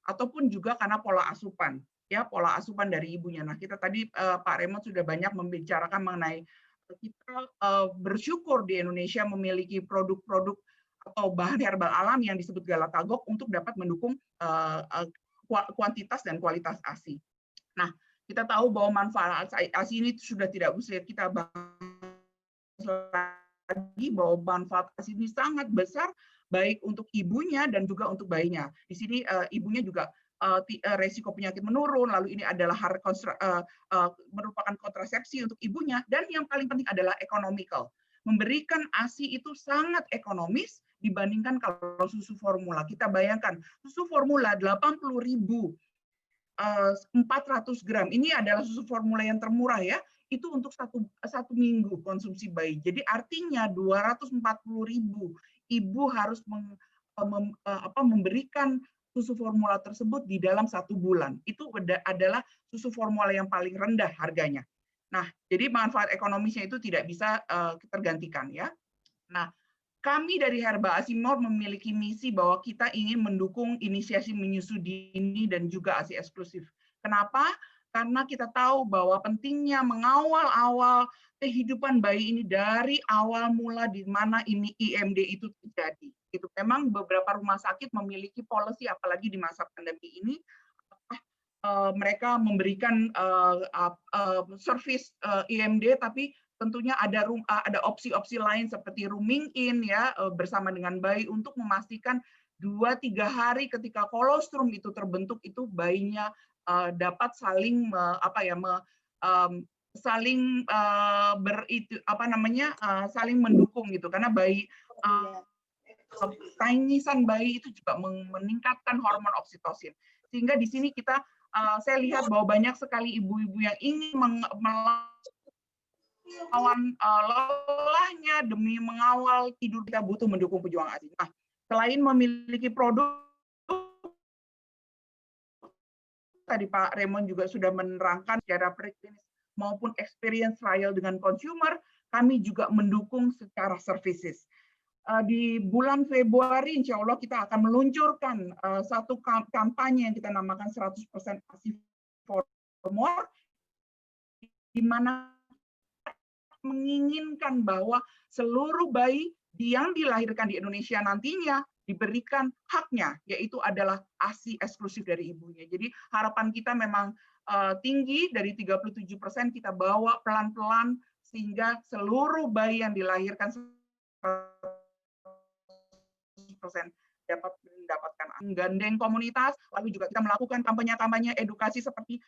ataupun juga karena pola asupan ya, pola asupan dari ibunya. Nah, kita tadi Pak Raymond sudah banyak membicarakan mengenai kita bersyukur di Indonesia memiliki produk-produk atau bahan herbal alam yang disebut Galatagok untuk dapat mendukung kuantitas dan kualitas ASI. Nah, kita tahu bahwa manfaat ASI ini sudah tidak usah kita bahas lagi, bahwa manfaat ASI ini sangat besar baik untuk ibunya dan juga untuk bayinya. Di sini ibunya juga resiko penyakit menurun, lalu ini adalah merupakan kontrasepsi untuk ibunya, dan yang paling penting adalah economical. Memberikan ASI itu sangat ekonomis dibandingkan kalau susu formula. Kita bayangkan, susu formula 80.400 gram, ini adalah susu formula yang termurah ya, itu untuk satu minggu konsumsi bayi. Jadi artinya 240.000 ibu harus memberikan susu formula tersebut di dalam 1 bulan. Itu adalah susu formula yang paling rendah harganya. Nah, jadi manfaat ekonomisnya itu tidak bisa tergantikan ya. Nah, kami dari Herba Asimor memiliki misi bahwa kita ingin mendukung inisiasi menyusui dini dan juga ASI eksklusif. Kenapa? Karena kita tahu bahwa pentingnya mengawal kehidupan bayi ini dari awal mula di mana ini IMD itu terjadi. Itu memang beberapa rumah sakit memiliki policy, apalagi di masa pandemi ini, mereka memberikan service IMD, tapi tentunya ada opsi-opsi lain seperti rooming in ya bersama dengan bayi untuk memastikan 2-3 hari ketika kolostrum itu terbentuk, itu bayinya dapat saling saling mendukung gitu, karena bayi tangisan bayi itu juga meningkatkan hormon oksitosin. Sehingga di sini saya lihat bahwa banyak sekali ibu-ibu yang ingin melawan lelahnya demi mengawal tidur, kita butuh mendukung pejuang ASI. Nah, selain memiliki produk, tadi Pak Raymond juga sudah menerangkan secara preklinis maupun experience trial dengan consumer, kami juga mendukung secara services. Di bulan Februari, insya Allah kita akan meluncurkan satu kampanye yang kita namakan 100% ASI for More, di mana menginginkan bahwa seluruh bayi yang dilahirkan di Indonesia nantinya diberikan haknya, yaitu adalah ASI eksklusif dari ibunya. Jadi harapan kita memang tinggi, dari 37% kita bawa pelan-pelan sehingga seluruh bayi yang dilahirkan 100% dapat mendapatkan. Menggandeng komunitas, lalu juga kita melakukan kampanye-kampanye edukasi seperti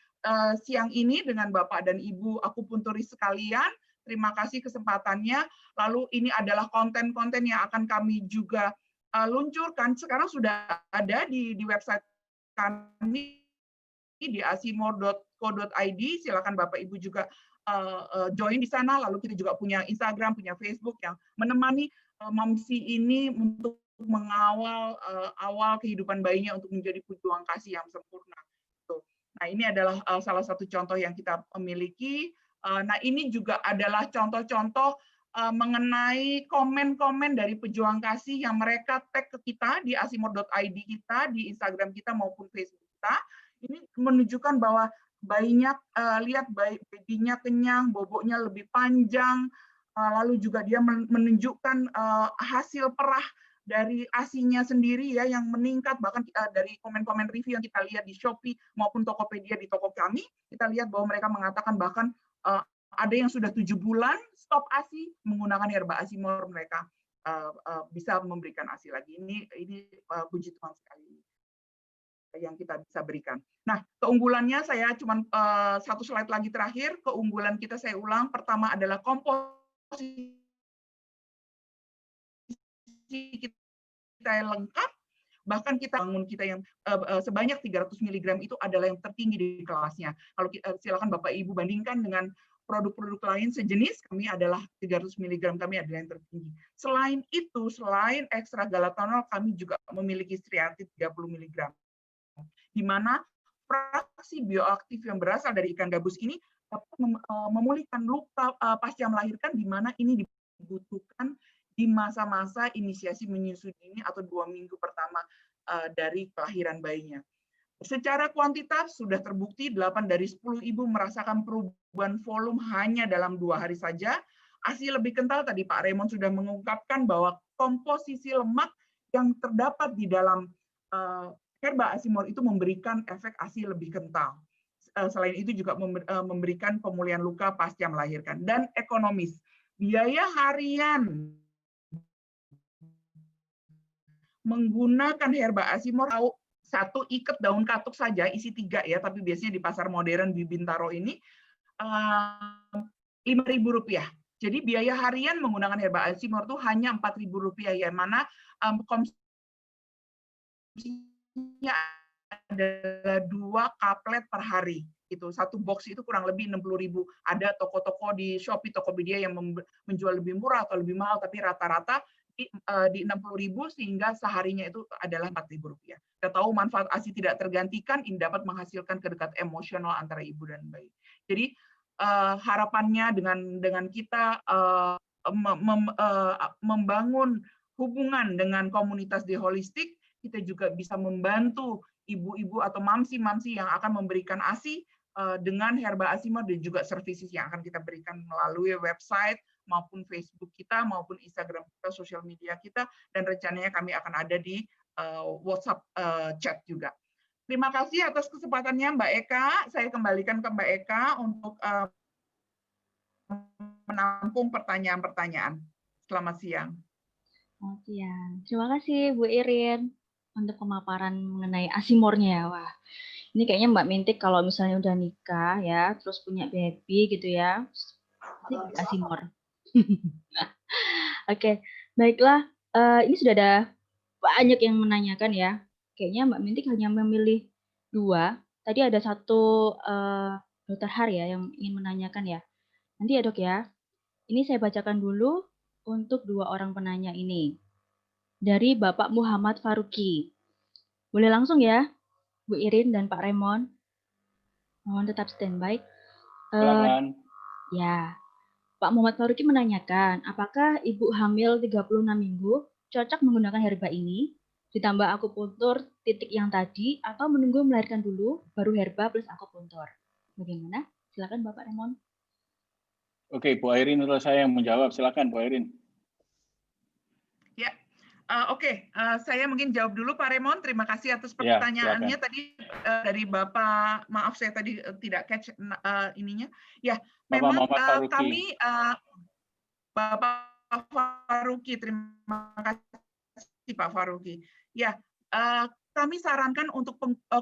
siang ini dengan Bapak dan Ibu akupunturis sekalian. Terima kasih kesempatannya. Lalu ini adalah konten-konten yang akan kami juga luncurkan. Sekarang sudah ada di website kami di asimor.co.id. Silakan Bapak Ibu juga join di sana. Lalu kita juga punya Instagram, punya Facebook yang menemani Mamsi ini untuk mengawal awal kehidupan bayinya untuk menjadi pejuang kasih yang sempurna. Nah, ini adalah salah satu contoh yang kita miliki. Nah, ini juga adalah contoh-contoh mengenai komen-komen dari pejuang kasih yang mereka tag ke kita di asimor.id kita, di Instagram kita maupun Facebook kita. Ini menunjukkan bahwa bayinya, lihat bayinya kenyang, boboknya lebih panjang, lalu juga dia menunjukkan hasil perah dari ASI-nya sendiri ya yang meningkat, bahkan dari komen-komen review yang kita lihat di Shopee maupun Tokopedia di toko kami, kita lihat bahwa mereka mengatakan bahkan ada yang sudah 7 bulan stop ASI menggunakan herba Asimor, mereka bisa memberikan ASI lagi. Ini puji Tuhan sekali yang kita bisa berikan. Nah, keunggulannya saya cuma satu slide lagi terakhir. Keunggulan kita saya ulang. Pertama adalah komposisi kita yang lengkap. Bahkan kita bangun kita yang sebanyak 300 mg itu adalah yang tertinggi di kelasnya. Kalau silakan Bapak Ibu bandingkan dengan produk-produk lain sejenis, kami adalah 300 mg kami adalah yang tertinggi. Selain itu, selain ekstra galatonol, kami juga memiliki striatit 30 mg. Di mana fraksi bioaktif yang berasal dari ikan gabus ini dapat memulihkan luka pasca melahirkan, di mana ini dibutuhkan di masa-masa inisiasi menyusui dini atau 2 minggu pertama dari kelahiran bayinya. Secara kuantitas sudah terbukti 8 dari 10 ibu merasakan perubahan volume hanya dalam 2 hari saja. ASI lebih kental, tadi Pak Raymond sudah mengungkapkan bahwa komposisi lemak yang terdapat di dalam herba Asimor itu memberikan efek ASI lebih kental. Selain itu juga memberikan pemulihan luka pasca melahirkan. Dan ekonomis. Biaya harian menggunakan herba Asimor, satu ikat daun katuk saja, isi 3 ya, tapi biasanya di pasar modern di Bintaro ini, Rp5.000. Jadi biaya harian menggunakan herba Asimor itu hanya Rp4.000, yang mana konsumsinya adalah 2 kaplet per hari. Itu satu box itu kurang lebih 60.000. Ada toko-toko di Shopee, Tokopedia yang menjual lebih murah atau lebih mahal, tapi rata-rata di 60.000 sehingga seharinya itu adalah Rp4.000. Kita tahu manfaat ASI tidak tergantikan, ini dapat menghasilkan kedekatan emosional antara ibu dan bayi. Jadi harapannya dengan kita membangun hubungan dengan komunitas di holistik, kita juga bisa membantu ibu-ibu atau mamsi-mamsi yang akan memberikan ASI dengan herba Asimor dan juga services yang akan kita berikan melalui website maupun Facebook kita maupun Instagram kita, sosial media kita, dan rencananya kami akan ada di WhatsApp chat juga. Terima kasih atas kesempatannya Mbak Eka. Saya kembalikan ke Mbak Eka untuk menampung pertanyaan-pertanyaan. Selamat siang. Selamat siang. Terima kasih Bu Irin untuk pemaparan mengenai Asimornya. Wah, ini kayaknya Mbak Mintik kalau misalnya udah nikah ya, terus punya baby gitu ya, Asimor. Oke, baiklah. Ini sudah ada banyak yang menanyakan ya. Kayaknya Mbak Mintik hanya memilih 2. Tadi ada satu Dr. Har ya yang ingin menanyakan ya. Nanti ya Dok ya. Ini saya bacakan dulu untuk 2 orang penanya ini. Dari Bapak Muhammad Faruqi. Boleh langsung ya, Bu Irin dan Pak Raymond. Mohon tetap standby. Silakan. Ya, Pak Muhammad Faruqi menanyakan, apakah ibu hamil 36 minggu cocok menggunakan herba ini, ditambah akupuntur titik yang tadi, atau menunggu melahirkan dulu, baru herba plus akupuntur? Bagaimana? Silakan Bapak Raymond. Oke, Bu Airin, atau saya yang menjawab. Silakan, Bu Airin. Ya, oke. Saya mungkin jawab dulu Pak Raymond. Terima kasih atas pertanyaannya tadi dari Bapak. Maaf saya tadi tidak catch ininya. Ya, memang kami Bapak Faruqi, terima kasih Pak Faruqi. Ya, kami sarankan untuk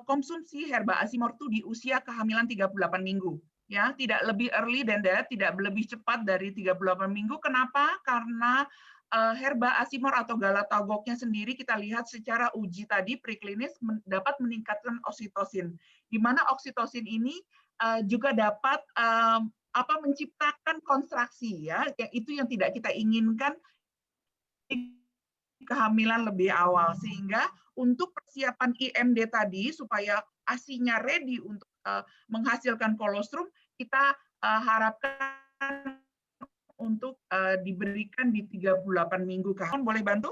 konsumsi herba Asimor itu di usia kehamilan 38 minggu. ya, tidak lebih early than that, tidak lebih cepat dari 38 minggu. Kenapa? Karena herba asimor atau galatagoknya sendiri kita lihat secara uji tadi preklinis dapat meningkatkan oksitosin, di mana oksitosin ini juga dapat menciptakan kontraksi, ya, itu yang tidak kita inginkan di kehamilan lebih awal, sehingga untuk persiapan IMD tadi supaya ASI-nya ready untuk menghasilkan kolostrum, kita harapkan untuk diberikan di 38 minggu. Boleh bantu?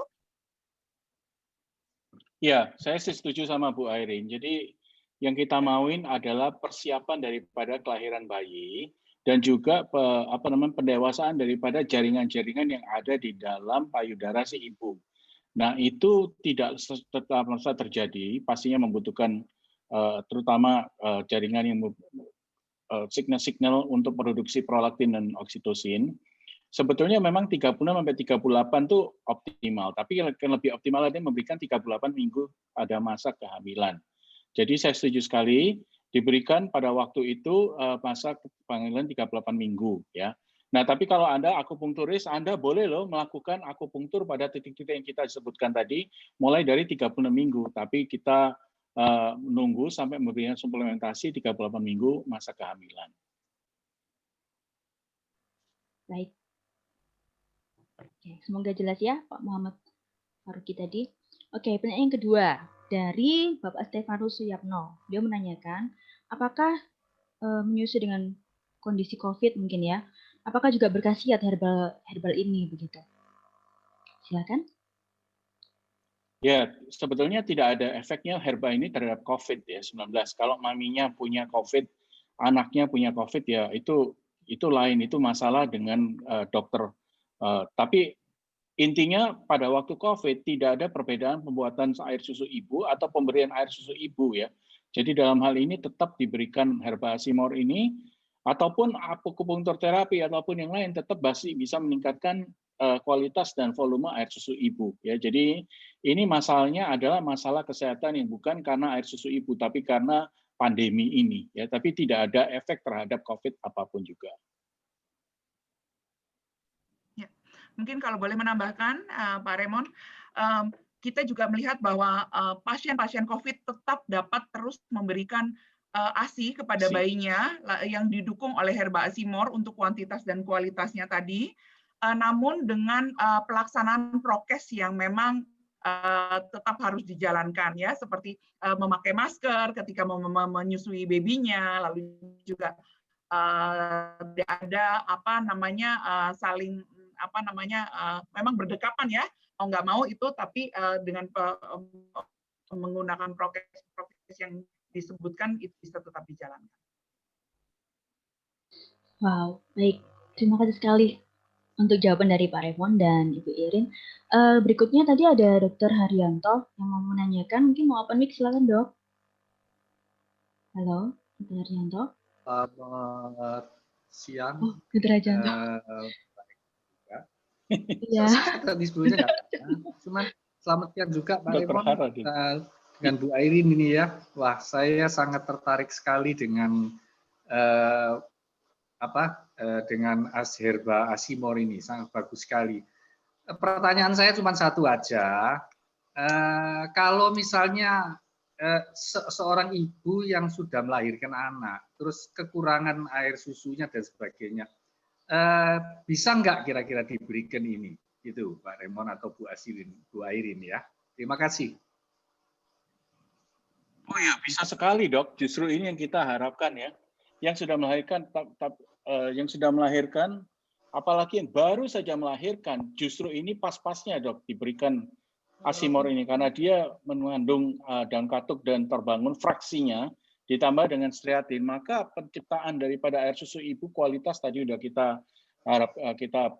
Ya, saya setuju sama Bu Airin. Jadi yang kita mauin adalah persiapan daripada kelahiran bayi dan juga pendewasaan daripada jaringan-jaringan yang ada di dalam payudara si ibu. Nah, itu tidak tetap terjadi, pastinya membutuhkan terutama jaringan yang signal-signal untuk produksi prolaktin dan oksitosin. Sebetulnya memang 36 sampai 38 itu optimal, tapi yang lebih optimal adalah memberikan 38 minggu pada masa kehamilan. Jadi saya setuju sekali diberikan pada waktu itu masa kehamilan 38 minggu, ya. Nah, tapi kalau Anda akupunkturis, Anda boleh loh melakukan akupunktur pada titik-titik yang kita sebutkan tadi mulai dari 36 minggu, tapi kita menunggu sampai memberikan suplementasi 38 minggu masa kehamilan. Baik. Oke, semoga jelas ya Pak Muhammad Faruqi tadi. Oke, pertanyaan yang kedua dari Bapak Stefanus Suyapno. Dia menanyakan, apakah menyusui dengan kondisi COVID mungkin ya, apakah juga berkhasiat herbal ini begitu? Silakan. Ya, sebetulnya tidak ada efeknya herba ini terhadap COVID-19. Kalau maminya punya COVID, anaknya punya COVID, ya itu lain, itu masalah dengan dokter. Tapi intinya pada waktu COVID tidak ada perbedaan pembuatan air susu ibu atau pemberian air susu ibu, ya. Jadi dalam hal ini tetap diberikan herba asimor ini ataupun akupunktur terapi ataupun yang lain tetap masih bisa meningkatkan kualitas dan volume air susu ibu, ya. Jadi ini masalahnya adalah masalah kesehatan yang bukan karena air susu ibu tapi karena pandemi ini, ya. Tapi tidak ada efek terhadap COVID apapun juga. Ya, mungkin kalau boleh menambahkan Pak Raymond, kita juga melihat bahwa pasien-pasien COVID tetap dapat terus memberikan ASI kepada bayinya yang didukung oleh herba asimor untuk kuantitas dan kualitasnya tadi. Namun dengan pelaksanaan prokes yang memang tetap harus dijalankan, ya, seperti memakai masker ketika menyusui babynya, lalu juga ada saling memang berdekapan, ya, mau nggak mau itu, tapi dengan menggunakan prokes yang disebutkan itu bisa tetap dijalankan. Wow, baik. Terima kasih sekali untuk jawaban dari Pak Raymond dan Ibu Irin. Berikutnya tadi ada Dr. Haryanto yang mau menanyakan, mungkin mau open mic, silakan Dok. Halo, Dr. Haryanto. Selamat siang. Oh, Dr. Haryanto. Iya. Tadi sebelumnya cuman selamat siang juga Pak Raymond dengan Bu Airin ini, ya. Wah, saya sangat tertarik sekali dengan dengan herba asimor ini, sangat bagus sekali. Pertanyaan saya cuma satu aja. Kalau misalnya seorang ibu yang sudah melahirkan anak, terus kekurangan air susunya dan sebagainya, bisa nggak kira-kira diberikan ini? Itu Pak Raymond atau Bu Airin, ya. Terima kasih. Oh ya, bisa sekali Dok. Justru ini yang kita harapkan, ya. Yang sudah melahirkan, apalagi yang baru saja melahirkan, justru ini pas-pasnya Dok diberikan asimor ini karena dia mengandung daun katuk dan terbangun fraksinya ditambah dengan striatin, maka penciptaan daripada air susu ibu kualitas tadi udah kita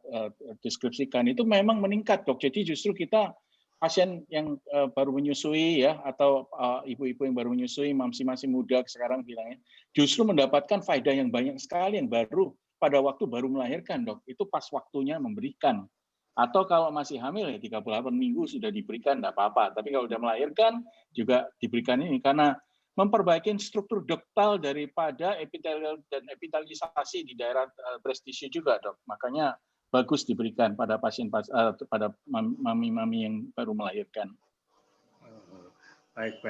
deskripsikan itu memang meningkat Dok. Jadi justru kita pasien yang baru menyusui, ya, atau ibu-ibu yang baru menyusui, masih muda sekarang bilangnya, justru mendapatkan faedah yang banyak sekali yang baru pada waktu baru melahirkan Dok. Itu pas waktunya memberikan. Atau kalau masih hamil ya 38 minggu sudah diberikan, enggak apa-apa. Tapi kalau sudah melahirkan juga diberikan ini karena memperbaiki struktur doktal daripada epitelial dan epitelisasi di daerah breast tissue juga, Dok. Makanya bagus diberikan pada pasien pada mami-mami yang baru melahirkan. Baik.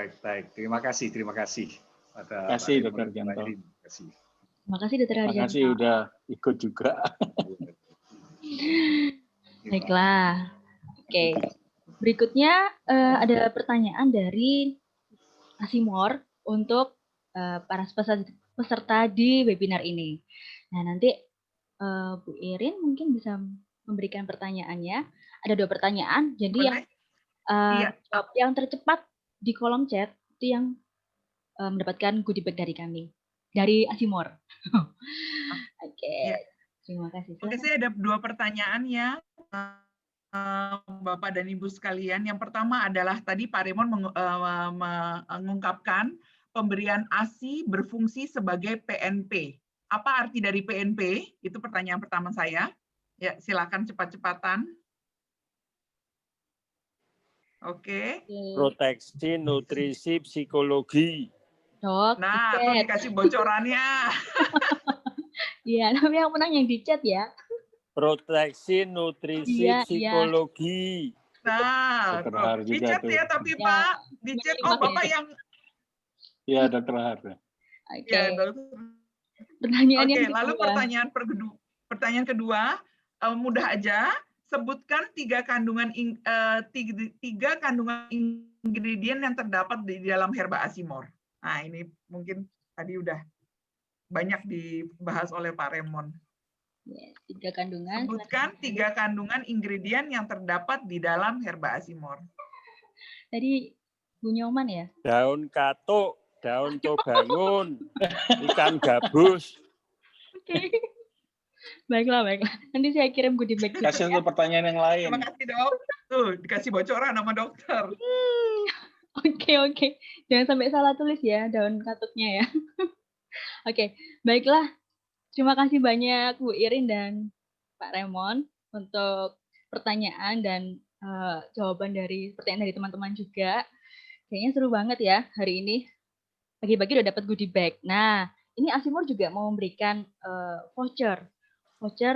Terima kasih. Terima kasih, Dr. Harjanto. Terima kasih, Dr. Harjanto. Terima kasih udah ikut juga. Baiklah. Oke. Berikutnya ada pertanyaan dari Asimor untuk para peserta di webinar ini. Nah, nanti Bu Irin mungkin bisa memberikan pertanyaannya. Ada 2 pertanyaan, jadi yang tercepat di kolom chat itu yang mendapatkan goodie bag dari kami, dari Asimor. Oke. Terima kasih. Oke, saya ada 2 pertanyaan ya, Bapak dan Ibu sekalian. Yang pertama adalah tadi Pak Raymond mengungkapkan pemberian ASI berfungsi sebagai PNP. Apa arti dari PNP? Itu pertanyaan pertama saya. Ya, silakan cepat-cepatan. Oke. Proteksi, nutrisi, psikologi. Dok, nah, tuh dikasih bocorannya. Iya, tapi yang menang yang di chat ya. Proteksi, nutrisi, psikologi. Nah, di chat ya, tapi ya. Pak, di chat. Oh, Bapak yang... Ya, Dr. Har. Oke. Pertanyaannya lalu pertanyaan kedua, mudah aja. Sebutkan 3 kandungan ingredient yang terdapat di dalam herba Asimor. Nah, ini mungkin tadi udah banyak dibahas oleh Pak Raymond. Ya, 3 kandungan. Sebutkan 3 kandungan ingredient yang terdapat di dalam herba Asimor. Tadi Bu Nyoman ya? Daun katuk, daun tobangun, ikan gabus. Oke. Baiklah. Nanti saya kirim goodie bag. Kasih untuk pertanyaan yang lain. Terima kasih, Dok. Tuh, dikasih bocoran sama dokter. Oke. Jangan sampai salah tulis ya daun katuknya ya. Oke, baiklah. Terima kasih banyak Bu Irin dan Pak Raymond untuk pertanyaan dan jawaban dari pertanyaan dari teman-teman juga. Kayaknya seru banget ya hari ini. Pagi-pagi udah dapat goodie bag. Nah, ini Asimor juga mau memberikan voucher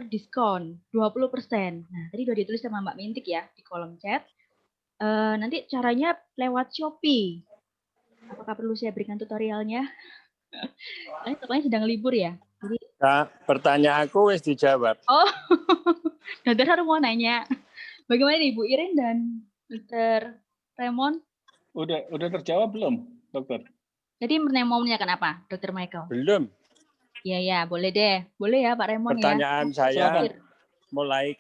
diskon 20%. Nah, tadi udah ditulis sama Mbak Mintik ya di kolom chat. Nanti caranya lewat Shopee. Apakah perlu saya berikan tutorialnya? Ini tokonya sedang libur ya. Jadi pertanyaan aku wis dijawab. Oh, Dokter harus mau nanya. Bagaimana nih Bu Irin dan Dokter Raymond? Udah terjawab belum, Dokter? Jadi mau menanyakan apa, Dokter Michael? Belum. Iya, boleh deh. Boleh ya Pak Raymond pertanyaan ya. Saya mulai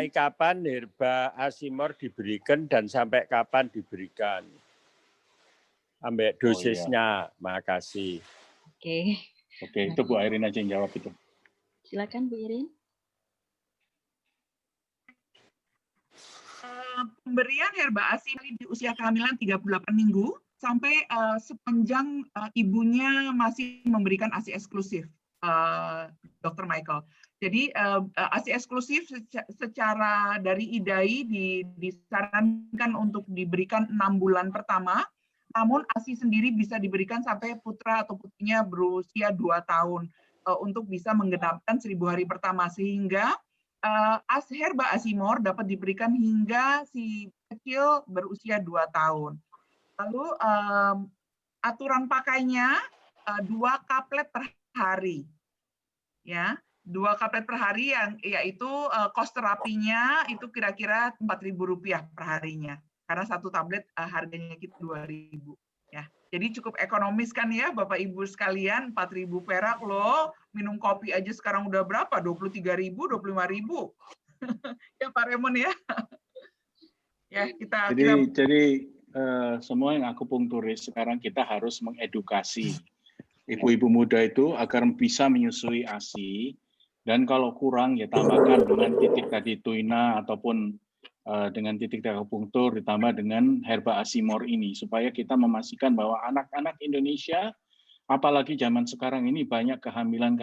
kapan herba Asimor diberikan dan sampai kapan diberikan? Sampai dosisnya. Makasih. Oke, itu Bu Irin aja yang jawab itu. Silakan Bu Irin. Pemberian herba ASI di usia kehamilan 38 minggu sampai sepanjang ibunya masih memberikan ASI eksklusif, Dr. Michael. Jadi ASI eksklusif secara dari IDAI disarankan untuk diberikan 6 bulan pertama, namun ASI sendiri bisa diberikan sampai putra atau putrinya berusia 2 tahun untuk bisa menggenapkan 1000 hari pertama, sehingga herba Asimor dapat diberikan hingga si kecil berusia 2 tahun. Lalu aturan pakainya 2 kaplet per hari, ya, 2 kaplet per hari, yang yaitu kos terapinya itu kira-kira Rp4.000 per harinya, karena 1 tablet harganya kita Rp2.000, ya. Jadi cukup ekonomis kan ya Bapak Ibu sekalian, 4.000 perak loh. Minum kopi aja sekarang udah berapa? 23.000, 25.000. Ya Pak Raymond ya. Ya Jadi semua yang akupunkturis sekarang kita harus mengedukasi ibu-ibu muda itu agar bisa menyusui ASI, dan kalau kurang ya tambahkan dengan titik tadi tuina ataupun dengan titik akupunktur ditambah dengan herba Asimor ini, supaya kita memastikan bahwa anak-anak Indonesia, apalagi zaman sekarang ini banyak kehamilan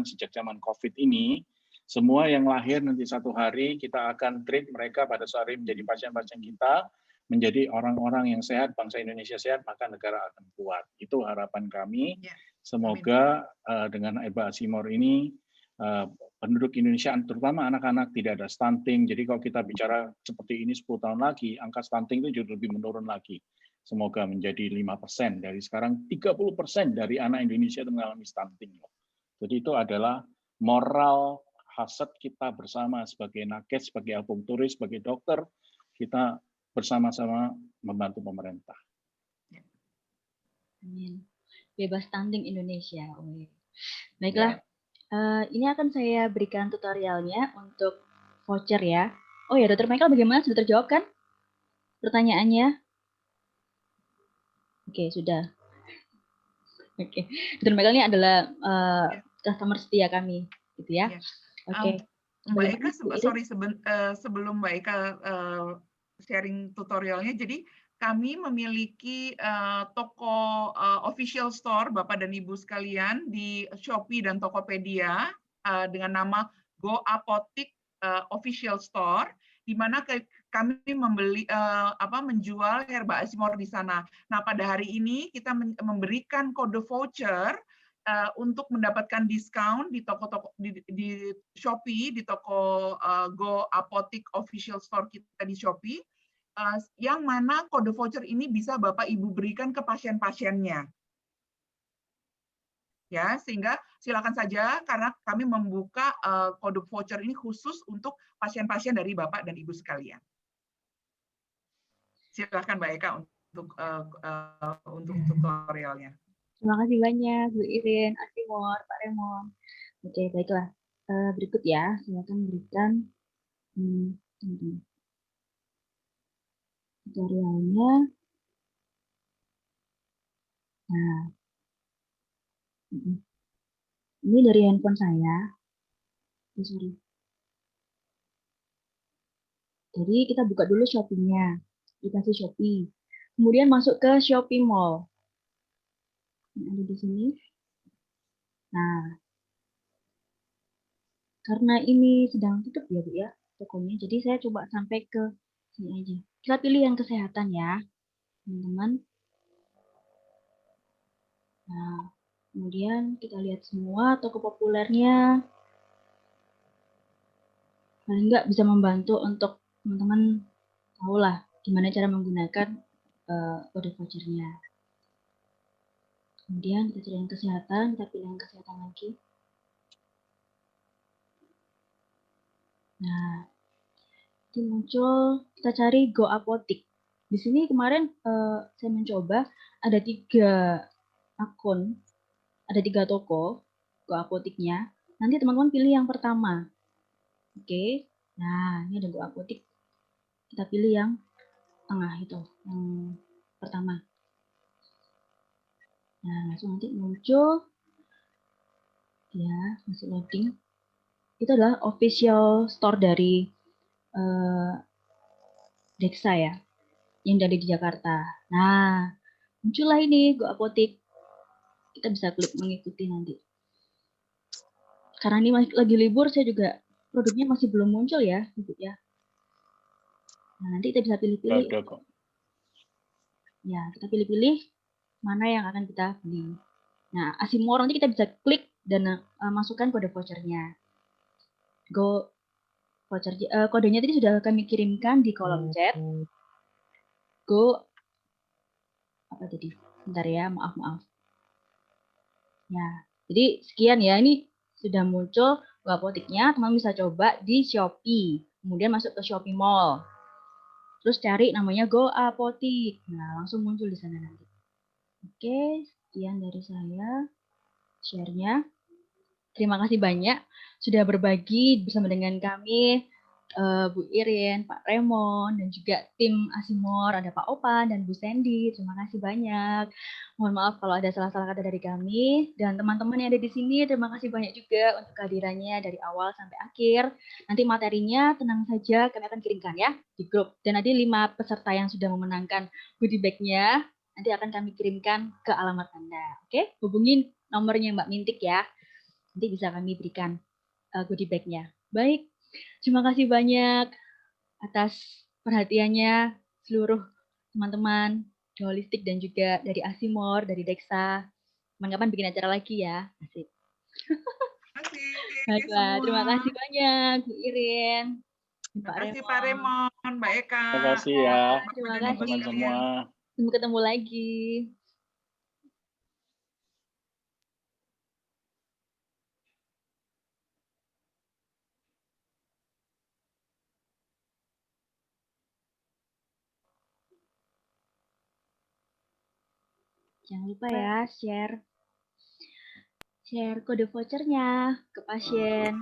sejak zaman COVID ini, semua yang lahir nanti 1 hari kita akan treat mereka pada saat menjadi pasien-pasien kita, menjadi orang-orang yang sehat, bangsa Indonesia sehat, maka negara akan kuat. Itu harapan kami. Ya, Semoga dengan Herba Asimor ini penduduk Indonesia, terutama anak-anak, tidak ada stunting. Jadi kalau kita bicara seperti ini 10 tahun lagi, angka stunting itu juga lebih menurun lagi. Semoga menjadi 5%. Dari sekarang 30% dari anak Indonesia itu mengalami stunting. Jadi itu adalah moral hasad kita bersama sebagai nakes, sebagai apotekar, sebagai dokter, kita bersama-sama membantu pemerintah. Amin. Bebas stunting Indonesia. Baiklah, ini akan saya berikan tutorialnya untuk voucher ya. Oh ya, Dr. Michael bagaimana? Sudah terjawab kan pertanyaannya? Oke, sudah. Oke, Dr. Michael ini adalah customer setia kami, gitu ya. Oke. Mbak Eka, sorry sebelum Mbak Eka sharing tutorialnya, jadi kami memiliki toko official store Bapak dan Ibu sekalian di Shopee dan Tokopedia dengan nama Go Apotik Official Store, di mana kami menjual Herba Asimor di sana. Nah, pada hari ini kita memberikan kode voucher untuk mendapatkan diskon di toko-toko di Shopee, di toko Go Apotik Official Store kita di Shopee, yang mana kode voucher ini bisa Bapak Ibu berikan ke pasien-pasiennya. Ya, sehingga silakan saja karena kami membuka kode voucher ini khusus untuk pasien-pasien dari Bapak dan Ibu sekalian. Silakan Mbak Eka untuk tutorialnya. Terima kasih banyak Bu Irin, Asimor, Pak Remon. Oke, baiklah. Berikut ya, saya akan berikan tutorialnya. Nah, ini dari handphone saya. Sorry. Jadi kita buka dulu Shopee-nya, aplikasi Shopee. Kemudian masuk ke Shopee Mall. Ini ada di sini. Nah, karena ini sedang tutup ya Bu ya, tokonya. Jadi saya coba sampai ke sini aja. Kita pilih yang kesehatan ya, teman-teman. Nah, kemudian kita lihat semua toko populernya. Paling nggak bisa membantu untuk teman-teman tahu lah gimana cara menggunakan kode vouchernya. Kemudian kita cari yang kesehatan, kita pilih yang kesehatan lagi. Nah, ini muncul, kita cari Go Apotik. Di sini kemarin saya mencoba ada 3 akun, ada 3 toko Go Apotiknya. Nanti teman-teman pilih yang pertama. Oke, nah ini ada Go Apotik. Kita pilih yang tengah itu, yang pertama. Nah, langsung nanti muncul, ya, masih loading. Itu adalah official store dari Dexa ya, yang dari di Jakarta. Nah, muncullah ini Go Apotik. Kita bisa klik mengikuti nanti. Karena ini lagi libur, saya juga produknya masih belum muncul ya, Ibu ya. Nah, nanti kita bisa pilih-pilih. Ya, kita pilih-pilih mana yang akan kita beli. Nah, Asimor nanti kita bisa klik dan masukkan kode vouchernya. Go voucher, kodenya tadi sudah kami kirimkan di kolom chat. Go apa tadi? Bentar ya, maaf. Ya, jadi sekian ya, ini sudah muncul Go Apotiknya, teman bisa coba di Shopee. Kemudian masuk ke Shopee Mall. Terus cari namanya Go Apotik. Nah, langsung muncul di sana nanti. Oke, sekian dari saya share-nya. Terima kasih banyak sudah berbagi bersama dengan kami, Bu Irin, Pak Remon, dan juga tim Asimor, ada Pak Opan dan Bu Sandy. Terima kasih banyak. Mohon maaf kalau ada salah-salah kata dari kami. Dan teman-teman yang ada di sini, terima kasih banyak juga untuk kehadirannya dari awal sampai akhir. Nanti materinya tenang saja, kami akan kirimkan ya di grup. Dan nanti 5 peserta yang sudah memenangkan goodie bag-nya, nanti akan kami kirimkan ke alamat Anda. Oke, hubungin nomornya Mbak Mintik ya. Nanti bisa kami berikan goodie bag-nya. Baik, terima kasih banyak atas perhatiannya seluruh teman-teman Holistik dan juga dari Asimor, dari Dexa. Kapan-kapan bikin acara lagi ya. Asik. Baiklah, terima kasih banyak Bu Irin. Terima kasih Pak Remon, Mbak Eka. Terima kasih ya. Terima teman-teman kasih. semua. Sampai ketemu lagi. Jangan lupa ya share kode vouchernya ke pasien.